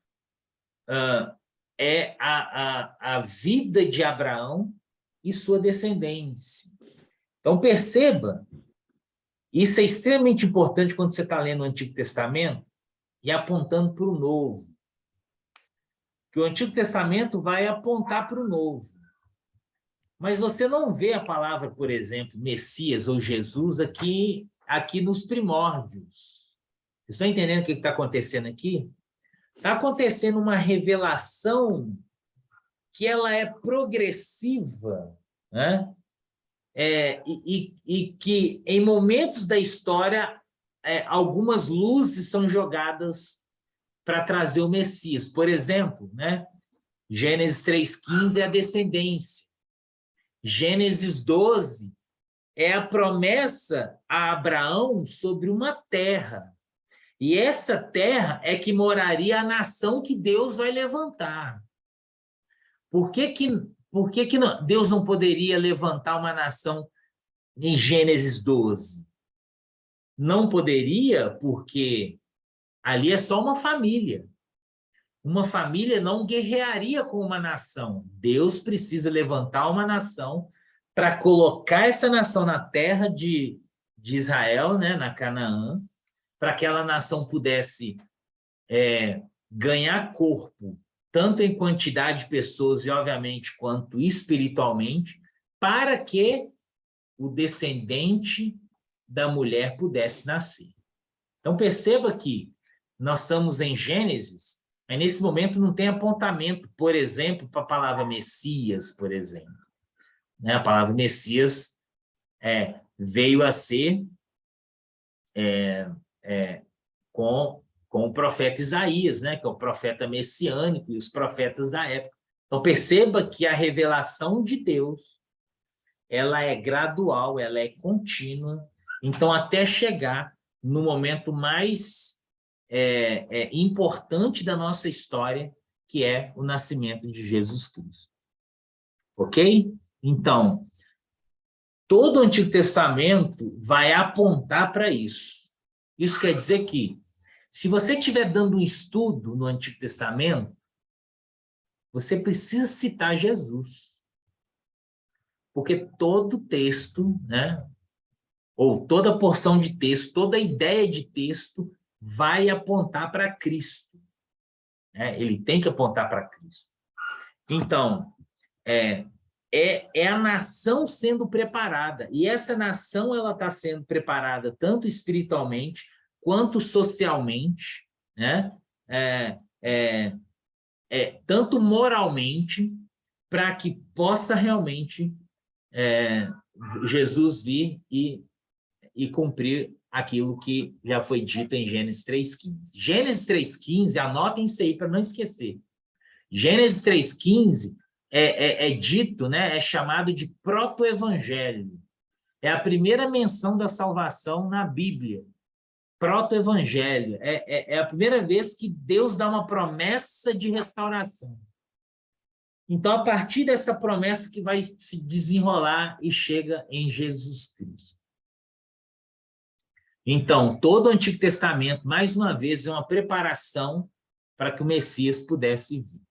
[SPEAKER 1] é a vida de Abraão e sua descendência. Então, perceba, isso é extremamente importante quando você está lendo o Antigo Testamento e apontando para o Novo. Que o Antigo Testamento vai apontar para o Novo. Mas você não vê a palavra, por exemplo, Messias ou Jesus aqui nos primórdios. Vocês estão entendendo o que está acontecendo aqui? Está acontecendo uma revelação que ela é progressiva, né? E que, em momentos da história, algumas luzes são jogadas para trazer o Messias. Por exemplo, né? Gênesis 3,15 é a descendência. Gênesis 12 é a promessa a Abraão sobre uma terra. E essa terra é que moraria a nação que Deus vai levantar. Por que Deus não poderia levantar uma nação em Gênesis 12? Não poderia porque ali é só uma família. Uma família não guerrearia com uma nação. Deus precisa levantar uma nação para colocar essa nação na terra de Israel, né, na Canaã, para que aquela nação pudesse ganhar corpo, tanto em quantidade de pessoas e, obviamente, quanto espiritualmente, para que o descendente da mulher pudesse nascer. Então, perceba que nós estamos em Gênesis, mas nesse momento não tem apontamento, por exemplo, para a palavra Messias, por exemplo. Né? A palavra Messias veio a ser com o profeta Isaías, né? Que é o profeta messiânico e os profetas da época. Então, perceba que a revelação de Deus, ela é gradual, ela é contínua, então até chegar no momento mais importante da nossa história, que é o nascimento de Jesus Cristo. Ok? Então, todo o Antigo Testamento vai apontar para isso. Isso quer dizer que, se você estiver dando um estudo no Antigo Testamento, você precisa citar Jesus. Porque todo texto, né, ou toda porção de texto, toda ideia de texto vai apontar para Cristo. Né? Ele tem que apontar para Cristo. Então, é a nação sendo preparada. E essa nação ela está sendo preparada tanto espiritualmente quanto socialmente, né? tanto moralmente, para que possa realmente Jesus vir e cumprir aquilo que já foi dito em Gênesis 3,15. Gênesis 3,15, anotem isso aí para não esquecer. Gênesis 3,15 é dito, né, é chamado de proto-evangelho. É a primeira menção da salvação na Bíblia. Proto-evangelho. É a primeira vez que Deus dá uma promessa de restauração. Então, a partir dessa promessa que vai se desenrolar e chega em Jesus Cristo. Então, todo o Antigo Testamento, mais uma vez, é uma preparação para que o Messias pudesse vir.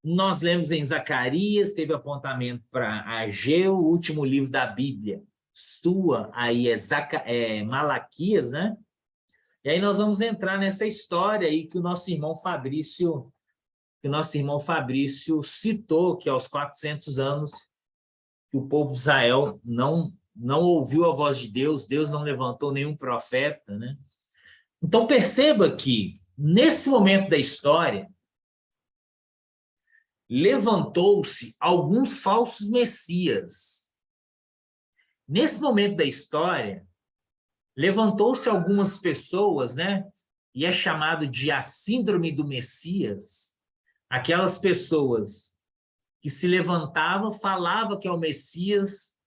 [SPEAKER 1] Nós lemos em Zacarias, teve apontamento para Ageu, o último livro da Bíblia sua, aí é Malaquias, né? E aí nós vamos entrar nessa história aí que o nosso irmão Fabrício citou, que aos 400 anos que o povo de Israel não ouviu a voz de Deus, Deus não levantou nenhum profeta, né? Então perceba que nesse momento da história levantou-se alguns falsos messias. Nesse momento da história levantou-se algumas pessoas, né? E é chamado de a síndrome do Messias, aquelas pessoas que se levantavam, falavam que é o Messias,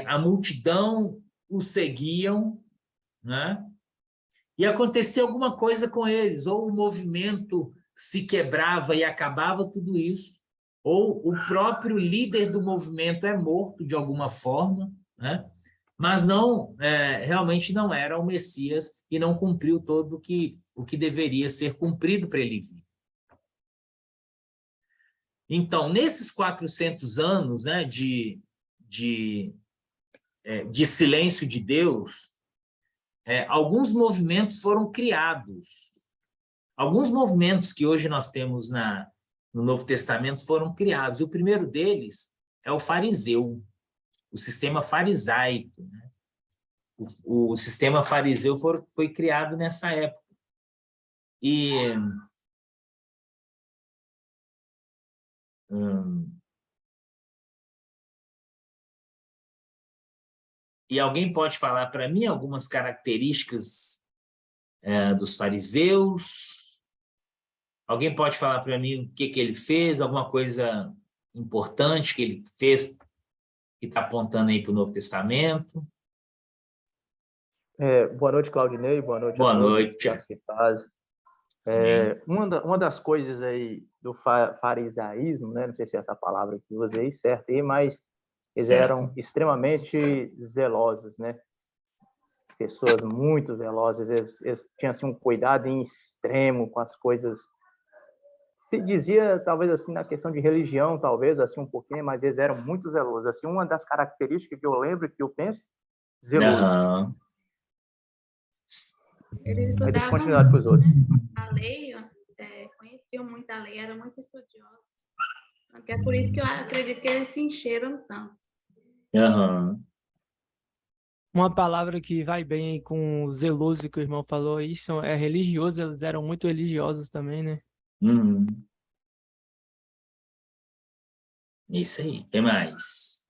[SPEAKER 1] a multidão o seguiam, né? E acontecia alguma coisa com eles, ou o movimento se quebrava e acabava tudo isso, ou o próprio líder do movimento é morto de alguma forma, né? Mas não, realmente não era o Messias e não cumpriu todo o que deveria ser cumprido para ele vir. Então, nesses 400 anos, né, de silêncio de Deus, alguns movimentos foram criados. Alguns movimentos que hoje nós temos no Novo Testamento foram criados. E o primeiro deles é o fariseu, o sistema farisaico, né? O sistema fariseu foi criado nessa época. E alguém pode falar para mim algumas características dos fariseus? Alguém pode falar para mim o que ele fez, alguma coisa importante que ele fez que está apontando aí para o Novo Testamento?
[SPEAKER 9] Boa noite, Claudinei. Boa noite
[SPEAKER 1] Boa
[SPEAKER 9] a todos.
[SPEAKER 1] noite.
[SPEAKER 9] Uma das coisas aí do farisaísmo, né? Não sei se é essa palavra que eu usei certo aí, mas eles eram extremamente zelosos, né? Pessoas muito zelosas. Eles tinham assim, um cuidado em extremo com as coisas. Se dizia, talvez, assim, na questão de religião, talvez, assim, um pouquinho, mas eles eram muito zelosos. Assim, uma das características que eu lembro, que eu penso, zeloso.
[SPEAKER 5] Eles
[SPEAKER 9] Aí deixa eu
[SPEAKER 5] estudavam
[SPEAKER 9] continuar para os outros.
[SPEAKER 5] a lei, conheciam muito a lei, eram muito estudiosos. É por isso que eu acredito que eles se encheram tanto.
[SPEAKER 10] Uma palavra que vai bem com o zeloso que o irmão falou, isso é religioso, eles eram muito religiosos também, né?
[SPEAKER 1] Isso aí, tem mais.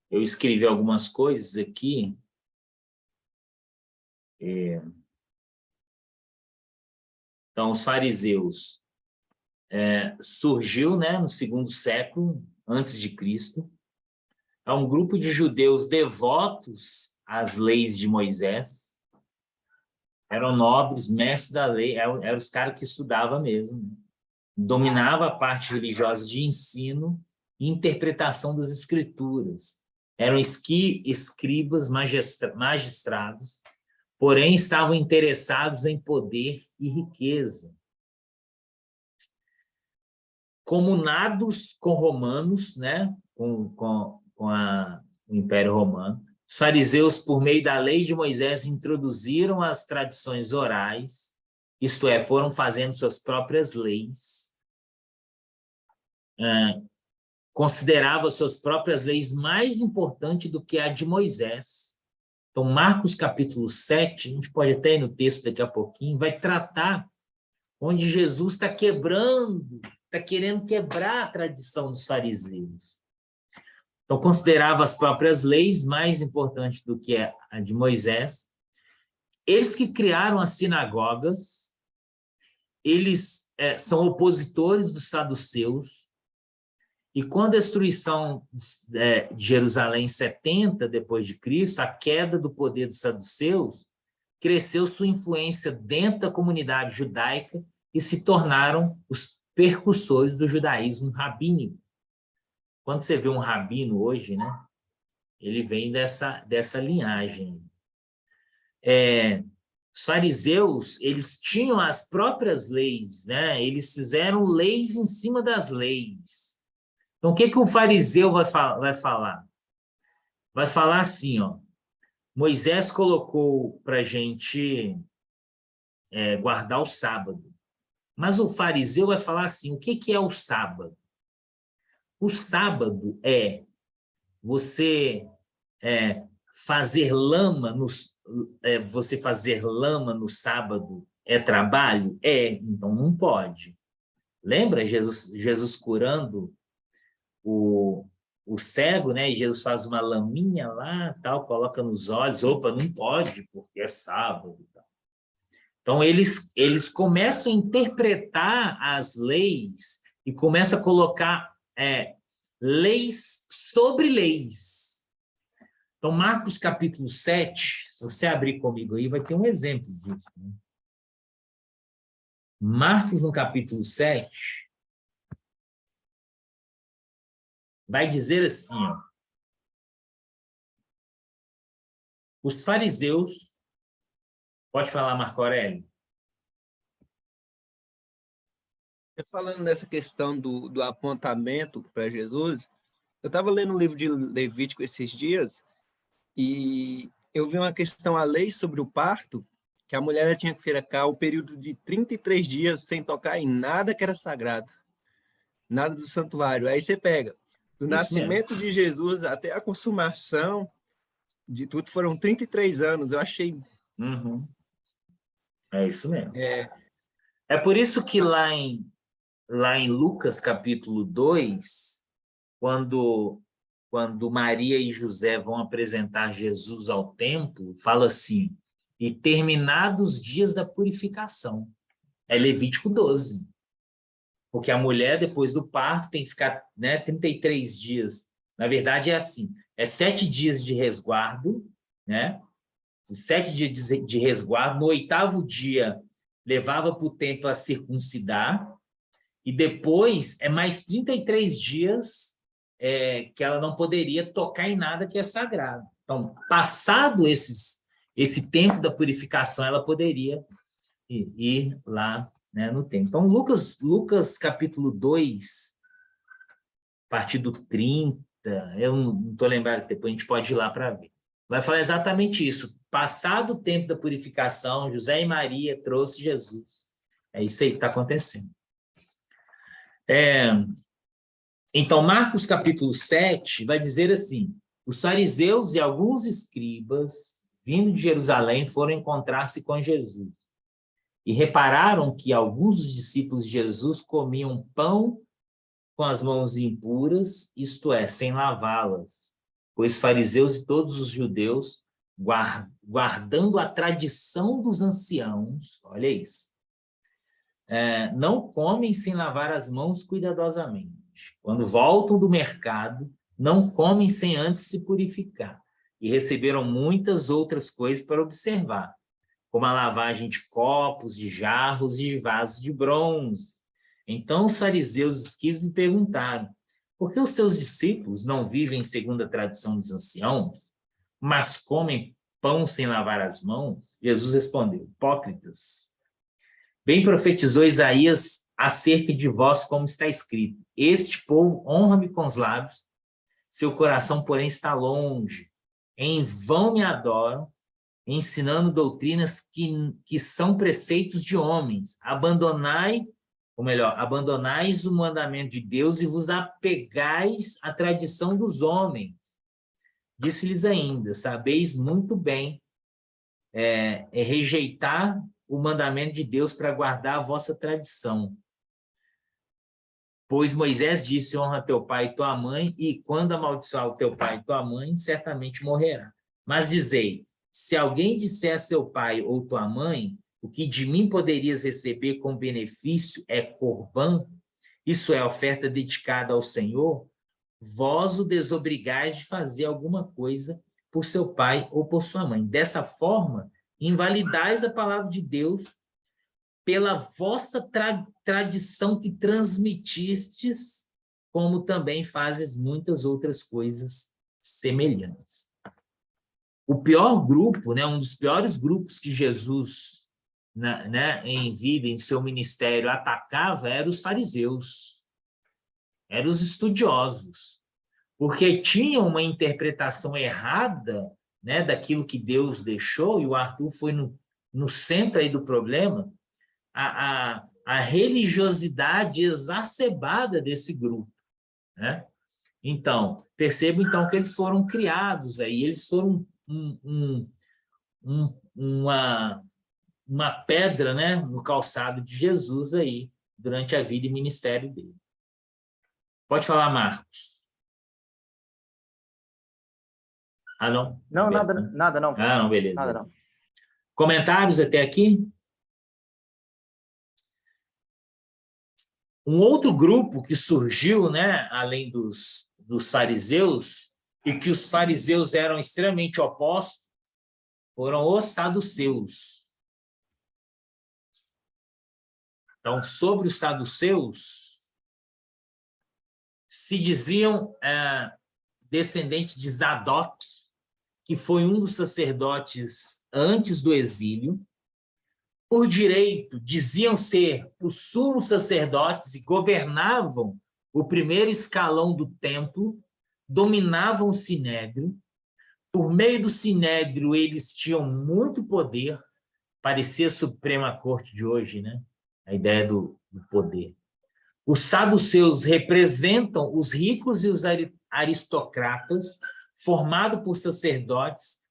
[SPEAKER 1] Eu escrevi algumas coisas aqui. Então, os fariseus surgiu, né, no 2º século antes de Cristo. É um grupo de judeus devotos às leis de Moisés. Eram nobres, mestres da lei, eram os caras que estudavam mesmo, né? Dominava a parte religiosa de ensino e interpretação das escrituras. Eram escribas magistrados, porém estavam interessados em poder e riqueza. Comunados com romanos, né? com o Império Romano, os fariseus, por meio da lei de Moisés, introduziram as tradições orais, isto é, foram fazendo suas próprias leis. considerava suas próprias leis mais importante do que a de Moisés. Então, Marcos capítulo 7, a gente pode até ir no texto daqui a pouquinho, vai tratar onde Jesus está quebrando, está querendo quebrar a tradição dos fariseus. Então, considerava as próprias leis mais importantes do que a de Moisés. Eles que criaram as sinagogas, eles são opositores dos saduceus, e com a destruição de Jerusalém em 70 depois de Cristo, a queda do poder dos saduceus, cresceu sua influência dentro da comunidade judaica e se tornaram os percussores do judaísmo rabínico. Quando você vê um rabino hoje, né, ele vem dessa linhagem. Os fariseus, eles tinham as próprias leis, né? Eles fizeram leis em cima das leis. Então, o que o fariseu vai falar? Vai falar assim, ó, Moisés colocou para a gente guardar o sábado. Mas o fariseu vai falar assim, o que é o sábado? O sábado é você fazer lama no sábado é trabalho? Então não pode. Lembra Jesus curando o cego, né? E Jesus faz uma laminha lá, tal, coloca nos olhos, opa, não pode, porque é sábado. Tal. Então, eles começam a interpretar as leis e começam a colocar leis sobre leis. Então, Marcos capítulo 7, se você abrir comigo aí, vai ter um exemplo disso. Né? Marcos, no capítulo 7, vai dizer assim, ó, os fariseus, pode falar, Marco Aurélio?
[SPEAKER 11] Falando nessa questão do apontamento para Jesus, eu estava lendo um livro de Levítico esses dias e eu vi uma questão, a lei sobre o parto, que a mulher tinha que ficar o período de 33 dias sem tocar em nada que era sagrado, nada do santuário. Aí você pega, do nascimento de Jesus até a consumação de tudo, foram 33 anos, eu achei...
[SPEAKER 1] Uhum. É isso mesmo. É por isso que lá em Lucas, capítulo 2, quando Maria e José vão apresentar Jesus ao templo, fala assim, e terminados os dias da purificação. É Levítico 12. Porque a mulher, depois do parto, tem que ficar 33 dias. Na verdade, é assim, 7 dias de resguardo, né? 7 dias de resguardo, no 8º dia, levava para o templo a circuncidar, e depois mais 33 dias que ela não poderia tocar em nada que é sagrado. Então, passado esse tempo da purificação, ela poderia ir lá, né, no templo. Então, Lucas capítulo 2, a partir do 30, eu não estou lembrado, depois a gente pode ir lá para ver. Vai falar exatamente isso. Passado o tempo da purificação, José e Maria trouxe Jesus. É isso aí que está acontecendo. Então, Marcos capítulo 7 vai dizer assim, os fariseus e alguns escribas, vindo de Jerusalém, foram encontrar-se com Jesus. E repararam que alguns dos discípulos de Jesus comiam pão com as mãos impuras, isto é, sem lavá-las. Pois fariseus e todos os judeus, guardando a tradição dos anciãos, olha isso, não comem sem lavar as mãos cuidadosamente. Quando voltam do mercado, não comem sem antes se purificar. E receberam muitas outras coisas para observar, como a lavagem de copos, de jarros e de vasos de bronze. Então os fariseus e os escribas lhe perguntaram, por que os teus discípulos não vivem segundo a tradição dos anciãos, mas comem pão sem lavar as mãos? Jesus respondeu, hipócritas, bem profetizou Isaías acerca de vós, como está escrito, este povo honra-me com os lábios, seu coração, porém, está longe. Em vão me adoram, ensinando doutrinas que são preceitos de homens. Abandonai ou melhor, abandonais o mandamento de Deus e vos apegais à tradição dos homens. Disse-lhes ainda, sabeis muito bem rejeitar o mandamento de Deus para guardar a vossa tradição. Pois Moisés disse, honra teu pai e tua mãe, e quando amaldiçoar o teu pai e tua mãe, certamente morrerá. Mas dizei, se alguém disser a seu pai ou tua mãe, o que de mim poderias receber com benefício é corbã, isso é oferta dedicada ao Senhor, vós o desobrigais de fazer alguma coisa por seu pai ou por sua mãe. Dessa forma, invalidais a palavra de Deus pela vossa tradição que transmitistes, como também fazes muitas outras coisas semelhantes. O pior grupo, né, um dos piores grupos que Jesus, né, em vida, em seu ministério, atacava, eram os fariseus, eram os estudiosos, porque tinham uma interpretação errada, né, daquilo que Deus deixou, e o Arthur foi no centro aí do problema, a religiosidade exacerbada desse grupo, né? Então, percebo então que eles foram criados aí, eles foram uma pedra, né, no calçado de Jesus aí, durante a vida e ministério dele. Pode falar, Marcos. Ah, não?
[SPEAKER 9] Não, nada não.
[SPEAKER 1] Ah, não, beleza.
[SPEAKER 9] Nada não.
[SPEAKER 1] Comentários até aqui? Um outro grupo que surgiu, né, além dos fariseus, e que os fariseus eram extremamente opostos, foram os saduceus. Então, sobre os saduceus, se diziam descendente de Zadok, que foi um dos sacerdotes antes do exílio. Por direito, diziam ser os sumos sacerdotes e governavam o primeiro escalão do templo, dominavam o sinédrio. Por meio do sinédrio, eles tinham muito poder, parecia a Suprema Corte de hoje, né? A ideia do poder. Os saduceus representam os ricos e os aristocratas, formados por sacerdotes,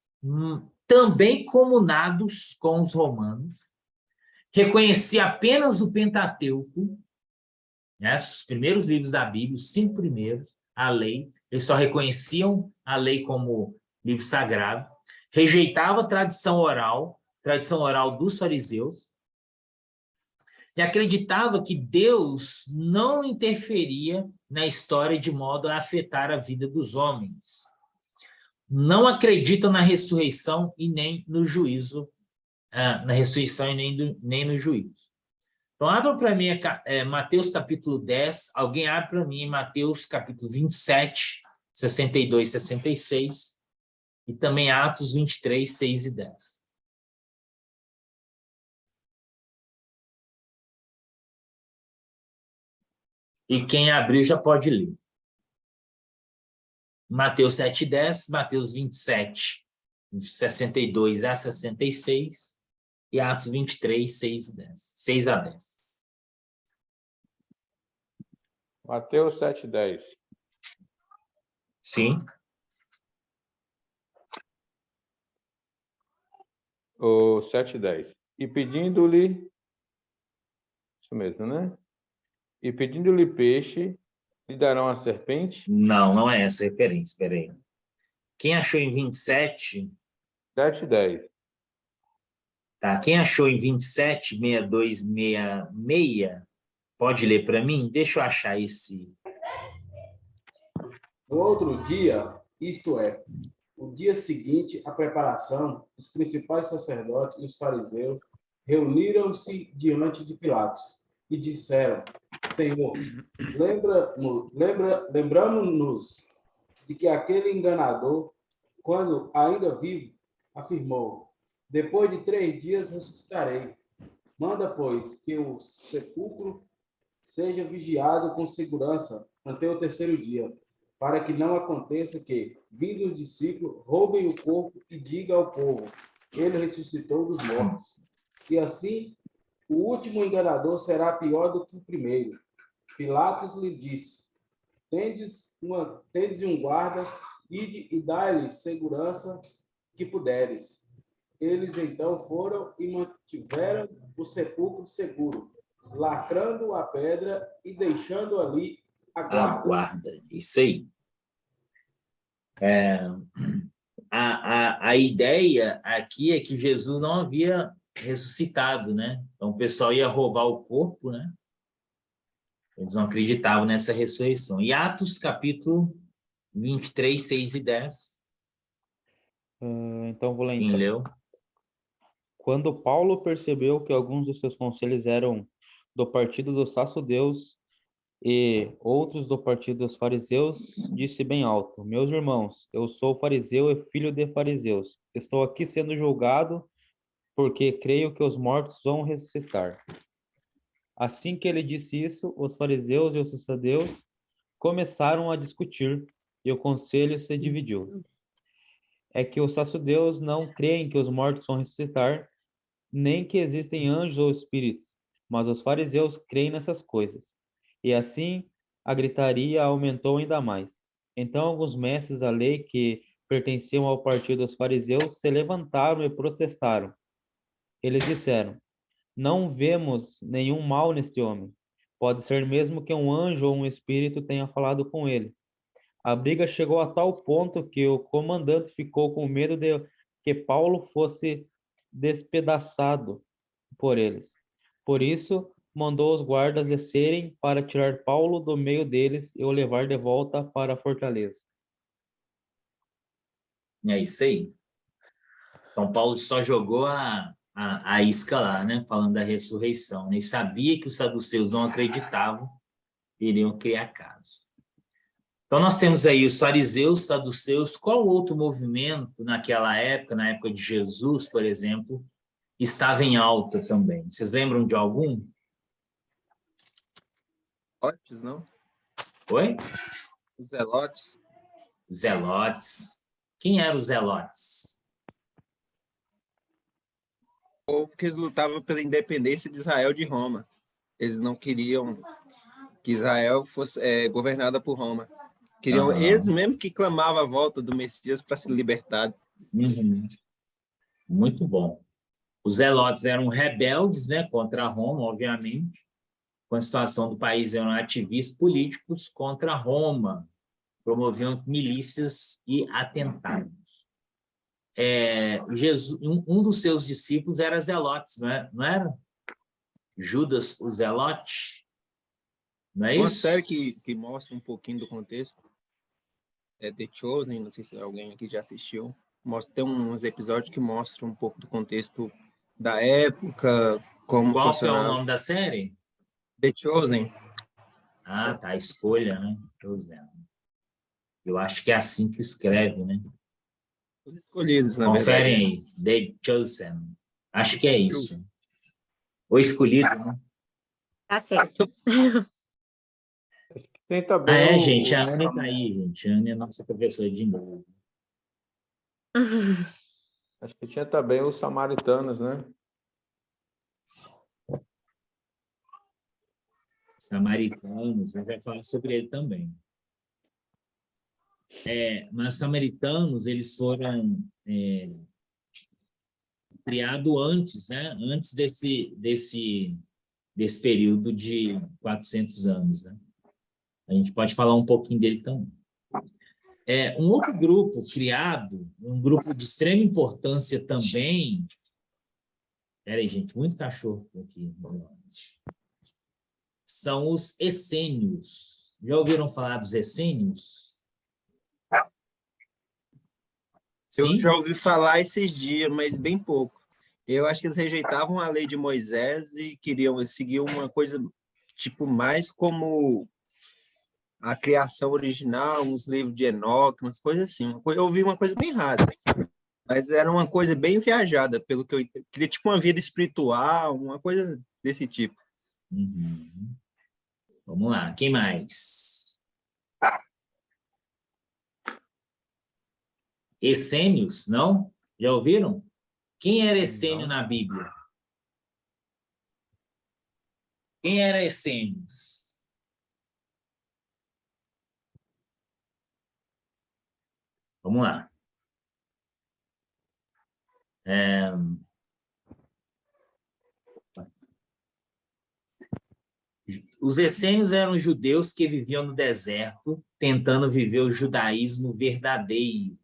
[SPEAKER 1] também comunados com os romanos. Reconhecia apenas o Pentateuco, né, os primeiros livros da Bíblia, os 5 primeiros, a lei. Eles só reconheciam a lei como livro sagrado. Rejeitava a tradição oral dos fariseus, e acreditava que Deus não interferia na história de modo a afetar a vida dos homens. Não acreditam na ressurreição e nem no juízo, na ressurreição e nem no juízo. Então, abra para mim Mateus capítulo 10, alguém abre para mim Mateus capítulo 27, 62, 66, e também Atos 23, 6 e 10. E quem abriu já pode ler. Mateus 7, 10, Mateus 27, 62 a 66, e Atos 23, 6 e 10. 6 a 10.
[SPEAKER 6] Mateus 7, 10.
[SPEAKER 1] Sim.
[SPEAKER 6] O 7, 10. E pedindo-lhe... Isso mesmo, né? E pedindo-lhe peixe, lhe darão a serpente?
[SPEAKER 1] Não, não é essa a referência, espera aí. Quem achou em 27...
[SPEAKER 6] 7, 10.
[SPEAKER 1] Tá, quem achou em 27, 62, 66, pode ler para mim? Deixa eu achar esse...
[SPEAKER 12] No outro dia, isto é, o dia seguinte à preparação, os principais sacerdotes e os fariseus reuniram-se diante de Pilatos e disseram: Senhor, lembramos-nos de que aquele enganador, quando ainda vivo, afirmou: depois de 3 dias ressuscitarei. Manda, pois, que o sepulcro seja vigiado com segurança até o 3º dia, para que não aconteça que, vindo os discípulos, roubem o corpo e digam ao povo: ele ressuscitou dos mortos. E assim O último enganador será pior do que o primeiro. Pilatos lhe disse: tendes um guarda, ide e dai-lhe segurança que puderes. Eles então foram e mantiveram o sepulcro seguro, lacrando a pedra e deixando ali a guarda.
[SPEAKER 1] Aguarda, isso aí. A ideia aqui é que Jesus não havia ressuscitado, né? Então o pessoal ia roubar o corpo, né? Eles não acreditavam nessa ressurreição. E Atos, capítulo 23, 6 e 10.
[SPEAKER 4] Então, vou ler
[SPEAKER 1] Quem
[SPEAKER 4] então.
[SPEAKER 1] leu?
[SPEAKER 4] Quando Paulo percebeu que alguns dos seus conselheiros eram do partido dos saduceus e outros do partido dos fariseus, disse bem alto: Meus irmãos, eu sou fariseu e filho de fariseus. Estou aqui sendo julgado porque creio que os mortos vão ressuscitar. Assim que ele disse isso, os fariseus e os saduceus começaram a discutir e o conselho se dividiu. É que os saduceus não creem que os mortos vão ressuscitar, nem que existem anjos ou espíritos, mas os fariseus creem nessas coisas. E assim a gritaria aumentou ainda mais. Então alguns mestres da lei que pertenciam ao partido dos fariseus se levantaram e protestaram. Eles disseram: Não vemos nenhum mal neste homem. Pode ser mesmo que um anjo ou um espírito tenha falado com ele. A briga chegou a tal ponto que o comandante ficou com medo de que Paulo fosse despedaçado por eles. Por isso, mandou os guardas descerem para tirar Paulo do meio deles e o levar de volta para a fortaleza.
[SPEAKER 1] É isso aí. Então, Paulo só jogou a isca lá, né? Falando da ressurreição, né? E sabia que os saduceus não acreditavam, iriam criar casos. Então, nós temos aí os fariseus, saduceus. Qual outro movimento naquela época, na época de Jesus, por exemplo, estava em alta também? Vocês lembram de algum?
[SPEAKER 11] Zelotes, não?
[SPEAKER 1] Oi?
[SPEAKER 11] Os zelotes.
[SPEAKER 1] Zelotes. Quem eram os zelotes?
[SPEAKER 11] O povo que eles lutavam pela independência de Israel de Roma. Eles não queriam que Israel fosse governada por Roma. Queriam eles mesmo que clamavam a volta do Messias para se libertar.
[SPEAKER 1] Uhum. Muito bom. Os zelotes eram rebeldes, né, contra Roma, obviamente. Com a situação do país, eram ativistas políticos contra Roma. Promoviam milícias e atentados. Jesus, um dos seus discípulos era Zelotes, não era? Judas o Zelote? Não é
[SPEAKER 11] Uma
[SPEAKER 1] isso?
[SPEAKER 11] série que mostra um pouquinho do contexto é The Chosen, não sei se alguém aqui já assistiu. Tem uns episódios que mostram um pouco do contexto da época, como
[SPEAKER 1] Qual que é o
[SPEAKER 11] funcionava.
[SPEAKER 1] nome da série?
[SPEAKER 11] The Chosen.
[SPEAKER 1] Ah, tá, a escolha, né? Eu acho que é assim que escreve, né?
[SPEAKER 11] Os escolhidos, na
[SPEAKER 1] Conferem
[SPEAKER 11] verdade.
[SPEAKER 1] aí, The Chosen. Acho que é isso. O escolhido, né?
[SPEAKER 2] Tá certo.
[SPEAKER 6] Tem também
[SPEAKER 1] gente, a Ana tá aí, gente. A Ana é nossa professora de inglês.
[SPEAKER 6] Acho que tinha também os samaritanos, né?
[SPEAKER 1] Samaritanos, a gente vai falar sobre ele também. Mas samaritanos, eles foram criados antes, né? Antes desse período de 400 anos, né? A gente pode falar um pouquinho dele também. Um outro grupo criado, um grupo de extrema importância também. Peraí, gente, muito cachorro aqui. São os essênios. Já ouviram falar dos essênios?
[SPEAKER 11] Eu já ouvi falar esses dias, mas bem pouco. Eu acho que eles rejeitavam a lei de Moisés e queriam seguir uma coisa tipo mais como a criação original, uns livros de Enoque, umas coisas assim. Eu ouvi uma coisa bem rasa, mas era uma coisa bem viajada, pelo que eu queria, tipo uma vida espiritual, uma coisa desse tipo.
[SPEAKER 1] Uhum. Vamos lá, quem mais? Essênios, não? Já ouviram? Quem era essênio na Bíblia? Quem era essênios? Vamos lá. Os essênios eram judeus que viviam no deserto, tentando viver o judaísmo verdadeiro.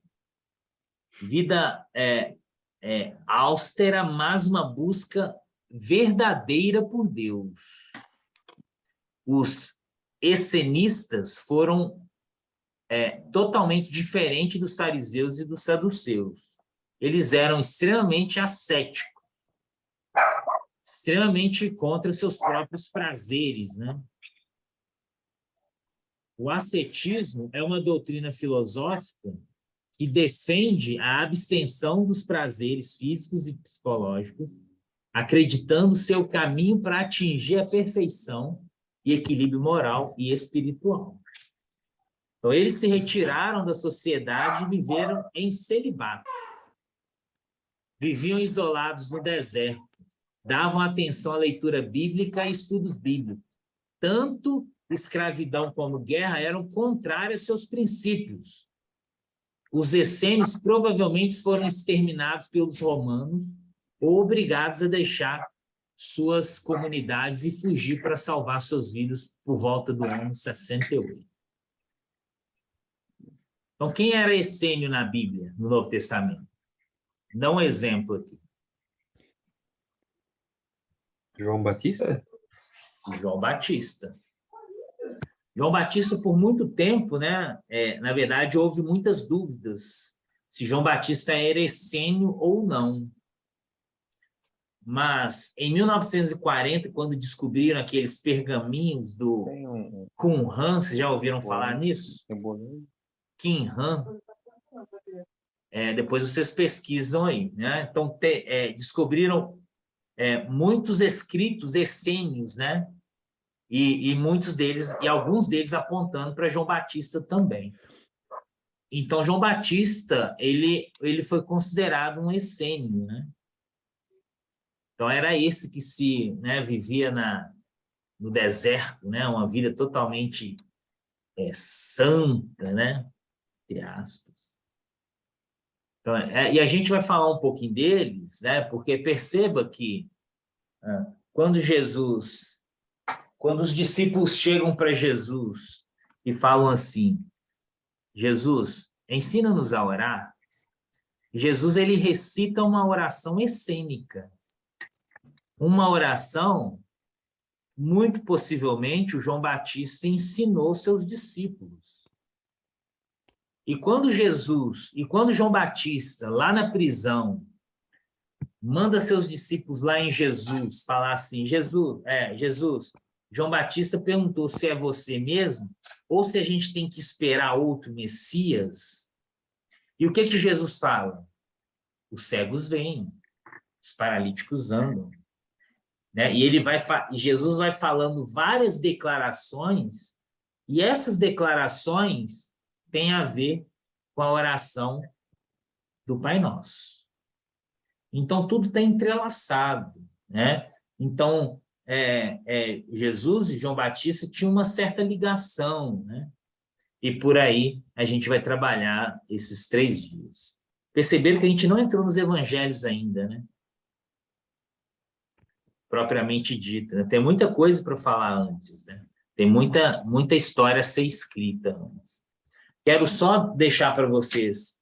[SPEAKER 1] Vida austera, mas uma busca verdadeira por Deus. Os essenistas foram totalmente diferentes dos fariseus e dos saduceus. Eles eram extremamente ascéticos, extremamente contra seus próprios prazeres, né? O ascetismo é uma doutrina filosófica que defende a abstenção dos prazeres físicos e psicológicos, acreditando ser o caminho para atingir a perfeição e equilíbrio moral e espiritual. Então, eles se retiraram da sociedade e viveram em celibato. Viviam isolados no deserto, davam atenção à leitura bíblica e estudos bíblicos. Tanto escravidão como guerra eram contrários aos seus princípios. Os essênios provavelmente foram exterminados pelos romanos ou obrigados a deixar suas comunidades e fugir para salvar suas vidas por volta do ano 68. Então, quem era essênio na Bíblia, no Novo Testamento? Dá um exemplo aqui.
[SPEAKER 7] João Batista?
[SPEAKER 1] João Batista. João Batista, por muito tempo, né? Na verdade, houve muitas dúvidas se João Batista era essênio ou não. Mas, em 1940, quando descobriram aqueles pergaminhos do Qumran, vocês já ouviram falar nisso? Qumran. Depois vocês pesquisam aí, né? Então, descobriram muitos escritos essênios, né? E muitos deles, e alguns deles apontando para João Batista também. Então, João Batista, ele foi considerado um essênio, né? Então, era esse que vivia no deserto, né? Uma vida totalmente santa, né? Entre aspas. Então, e a gente vai falar um pouquinho deles, né? Porque perceba que quando os discípulos chegam para Jesus e falam assim, Jesus, ensina-nos a orar, Jesus ele recita uma oração essênica. Uma oração, muito possivelmente, o João Batista ensinou seus discípulos. E quando João Batista, lá na prisão, manda seus discípulos lá em Jesus, falar assim, Jesus, João Batista perguntou se é você mesmo, ou se a gente tem que esperar outro Messias. E o que Jesus fala? Os cegos veem, os paralíticos andam. Né? E Jesus vai falando várias declarações, e essas declarações têm a ver com a oração do Pai Nosso. Então, tudo está entrelaçado, né? Então, Jesus e João Batista tinham uma certa ligação, né? E por aí a gente vai trabalhar esses 3 dias. Perceberam que a gente não entrou nos evangelhos ainda, né? Propriamente dita, né? Tem muita coisa para falar antes, né? Tem muita história a ser escrita antes. Quero só deixar para vocês,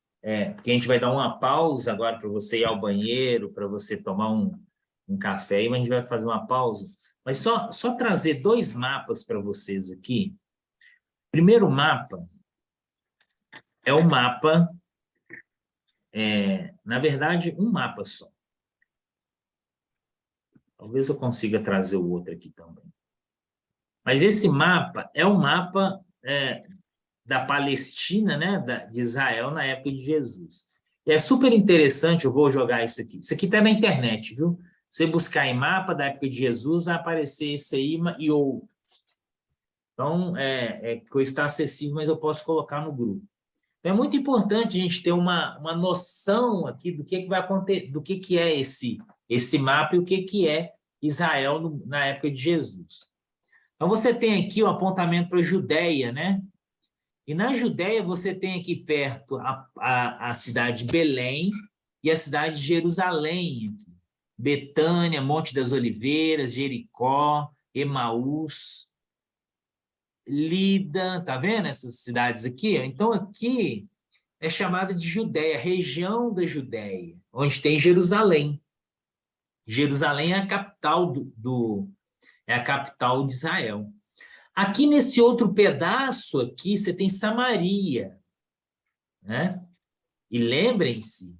[SPEAKER 1] que a gente vai dar uma pausa agora para você ir ao banheiro, para você tomar um café, mas a gente vai fazer uma pausa. Mas só trazer 2 mapas para vocês aqui. O primeiro mapa é o mapa, na verdade, um mapa só. Talvez eu consiga trazer o outro aqui também. Mas esse mapa é um mapa da Palestina, né, de Israel, na época de Jesus. E é super interessante, eu vou jogar isso aqui. Isso aqui está na internet, viu? Você buscar em mapa da época de Jesus, vai aparecer esse aí e outro. Então, coisa está acessível, mas eu posso colocar no grupo. Então, é muito importante a gente ter uma noção aqui do que vai acontecer, do que é esse mapa e o que é Israel na época de Jesus. Então, você tem aqui o apontamento para a Judéia, né? E na Judéia, você tem aqui perto a cidade de Belém e a cidade de Jerusalém. Betânia, Monte das Oliveiras, Jericó, Emaús, Lida, tá vendo essas cidades aqui? Então, aqui é chamada de Judéia, região da Judéia, onde tem Jerusalém. Jerusalém é a capital é a capital de Israel. Aqui nesse outro pedaço aqui, você tem Samaria, né? E lembrem-se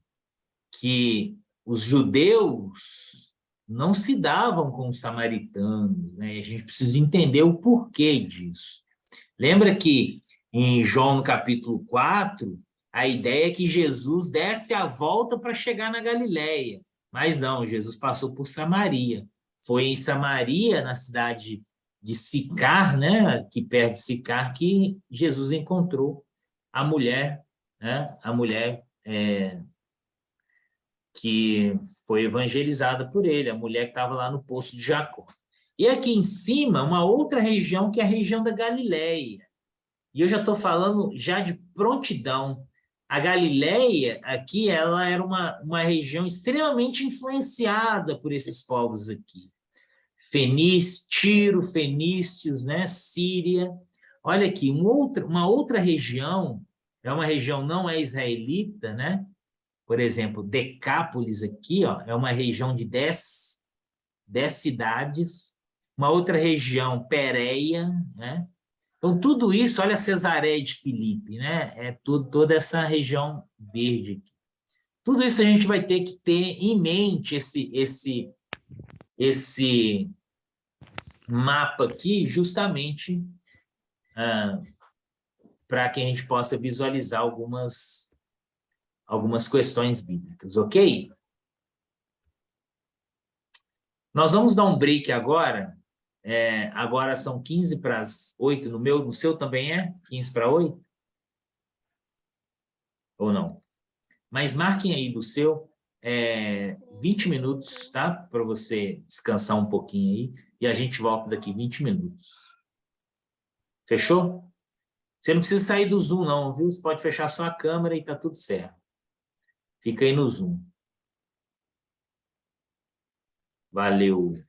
[SPEAKER 1] que os judeus não se davam com os samaritanos, né? A gente precisa entender o porquê disso. Lembra que em João, no capítulo 4, a ideia é que Jesus desse a volta para chegar na Galileia. Mas não, Jesus passou por Samaria. Foi em Samaria, na cidade de Sicar, né? Aqui perto de Sicar, que Jesus encontrou a mulher, né? A mulher que foi evangelizada por ele, a mulher que estava lá no poço de Jacó. E aqui em cima, uma outra região, que é a região da Galileia. E eu já estou falando já de prontidão. A Galileia, aqui, ela era uma região extremamente influenciada por esses povos aqui. Tiro, fenícios, né? Síria. Olha aqui, uma outra região, é uma região não é israelita, né? Por exemplo, Decápolis aqui, ó, é uma região de 10 cidades. Uma outra região, Pérea, né? Então, tudo isso, olha Cesareia de Filipe, né? É toda essa região verde aqui. Tudo isso a gente vai ter que ter em mente esse mapa aqui, justamente para que a gente possa visualizar algumas questões bíblicas, ok? Nós vamos dar um break agora. Agora são 15 para as 8 no seu também é? 15 para 8? Ou não? Mas marquem aí do seu 20 minutos, tá? Para você descansar um pouquinho aí. E a gente volta daqui 20 minutos. Fechou? Você não precisa sair do Zoom, não, viu? Você pode fechar só a câmera e tá tudo certo. Fica aí no Zoom. Valeu.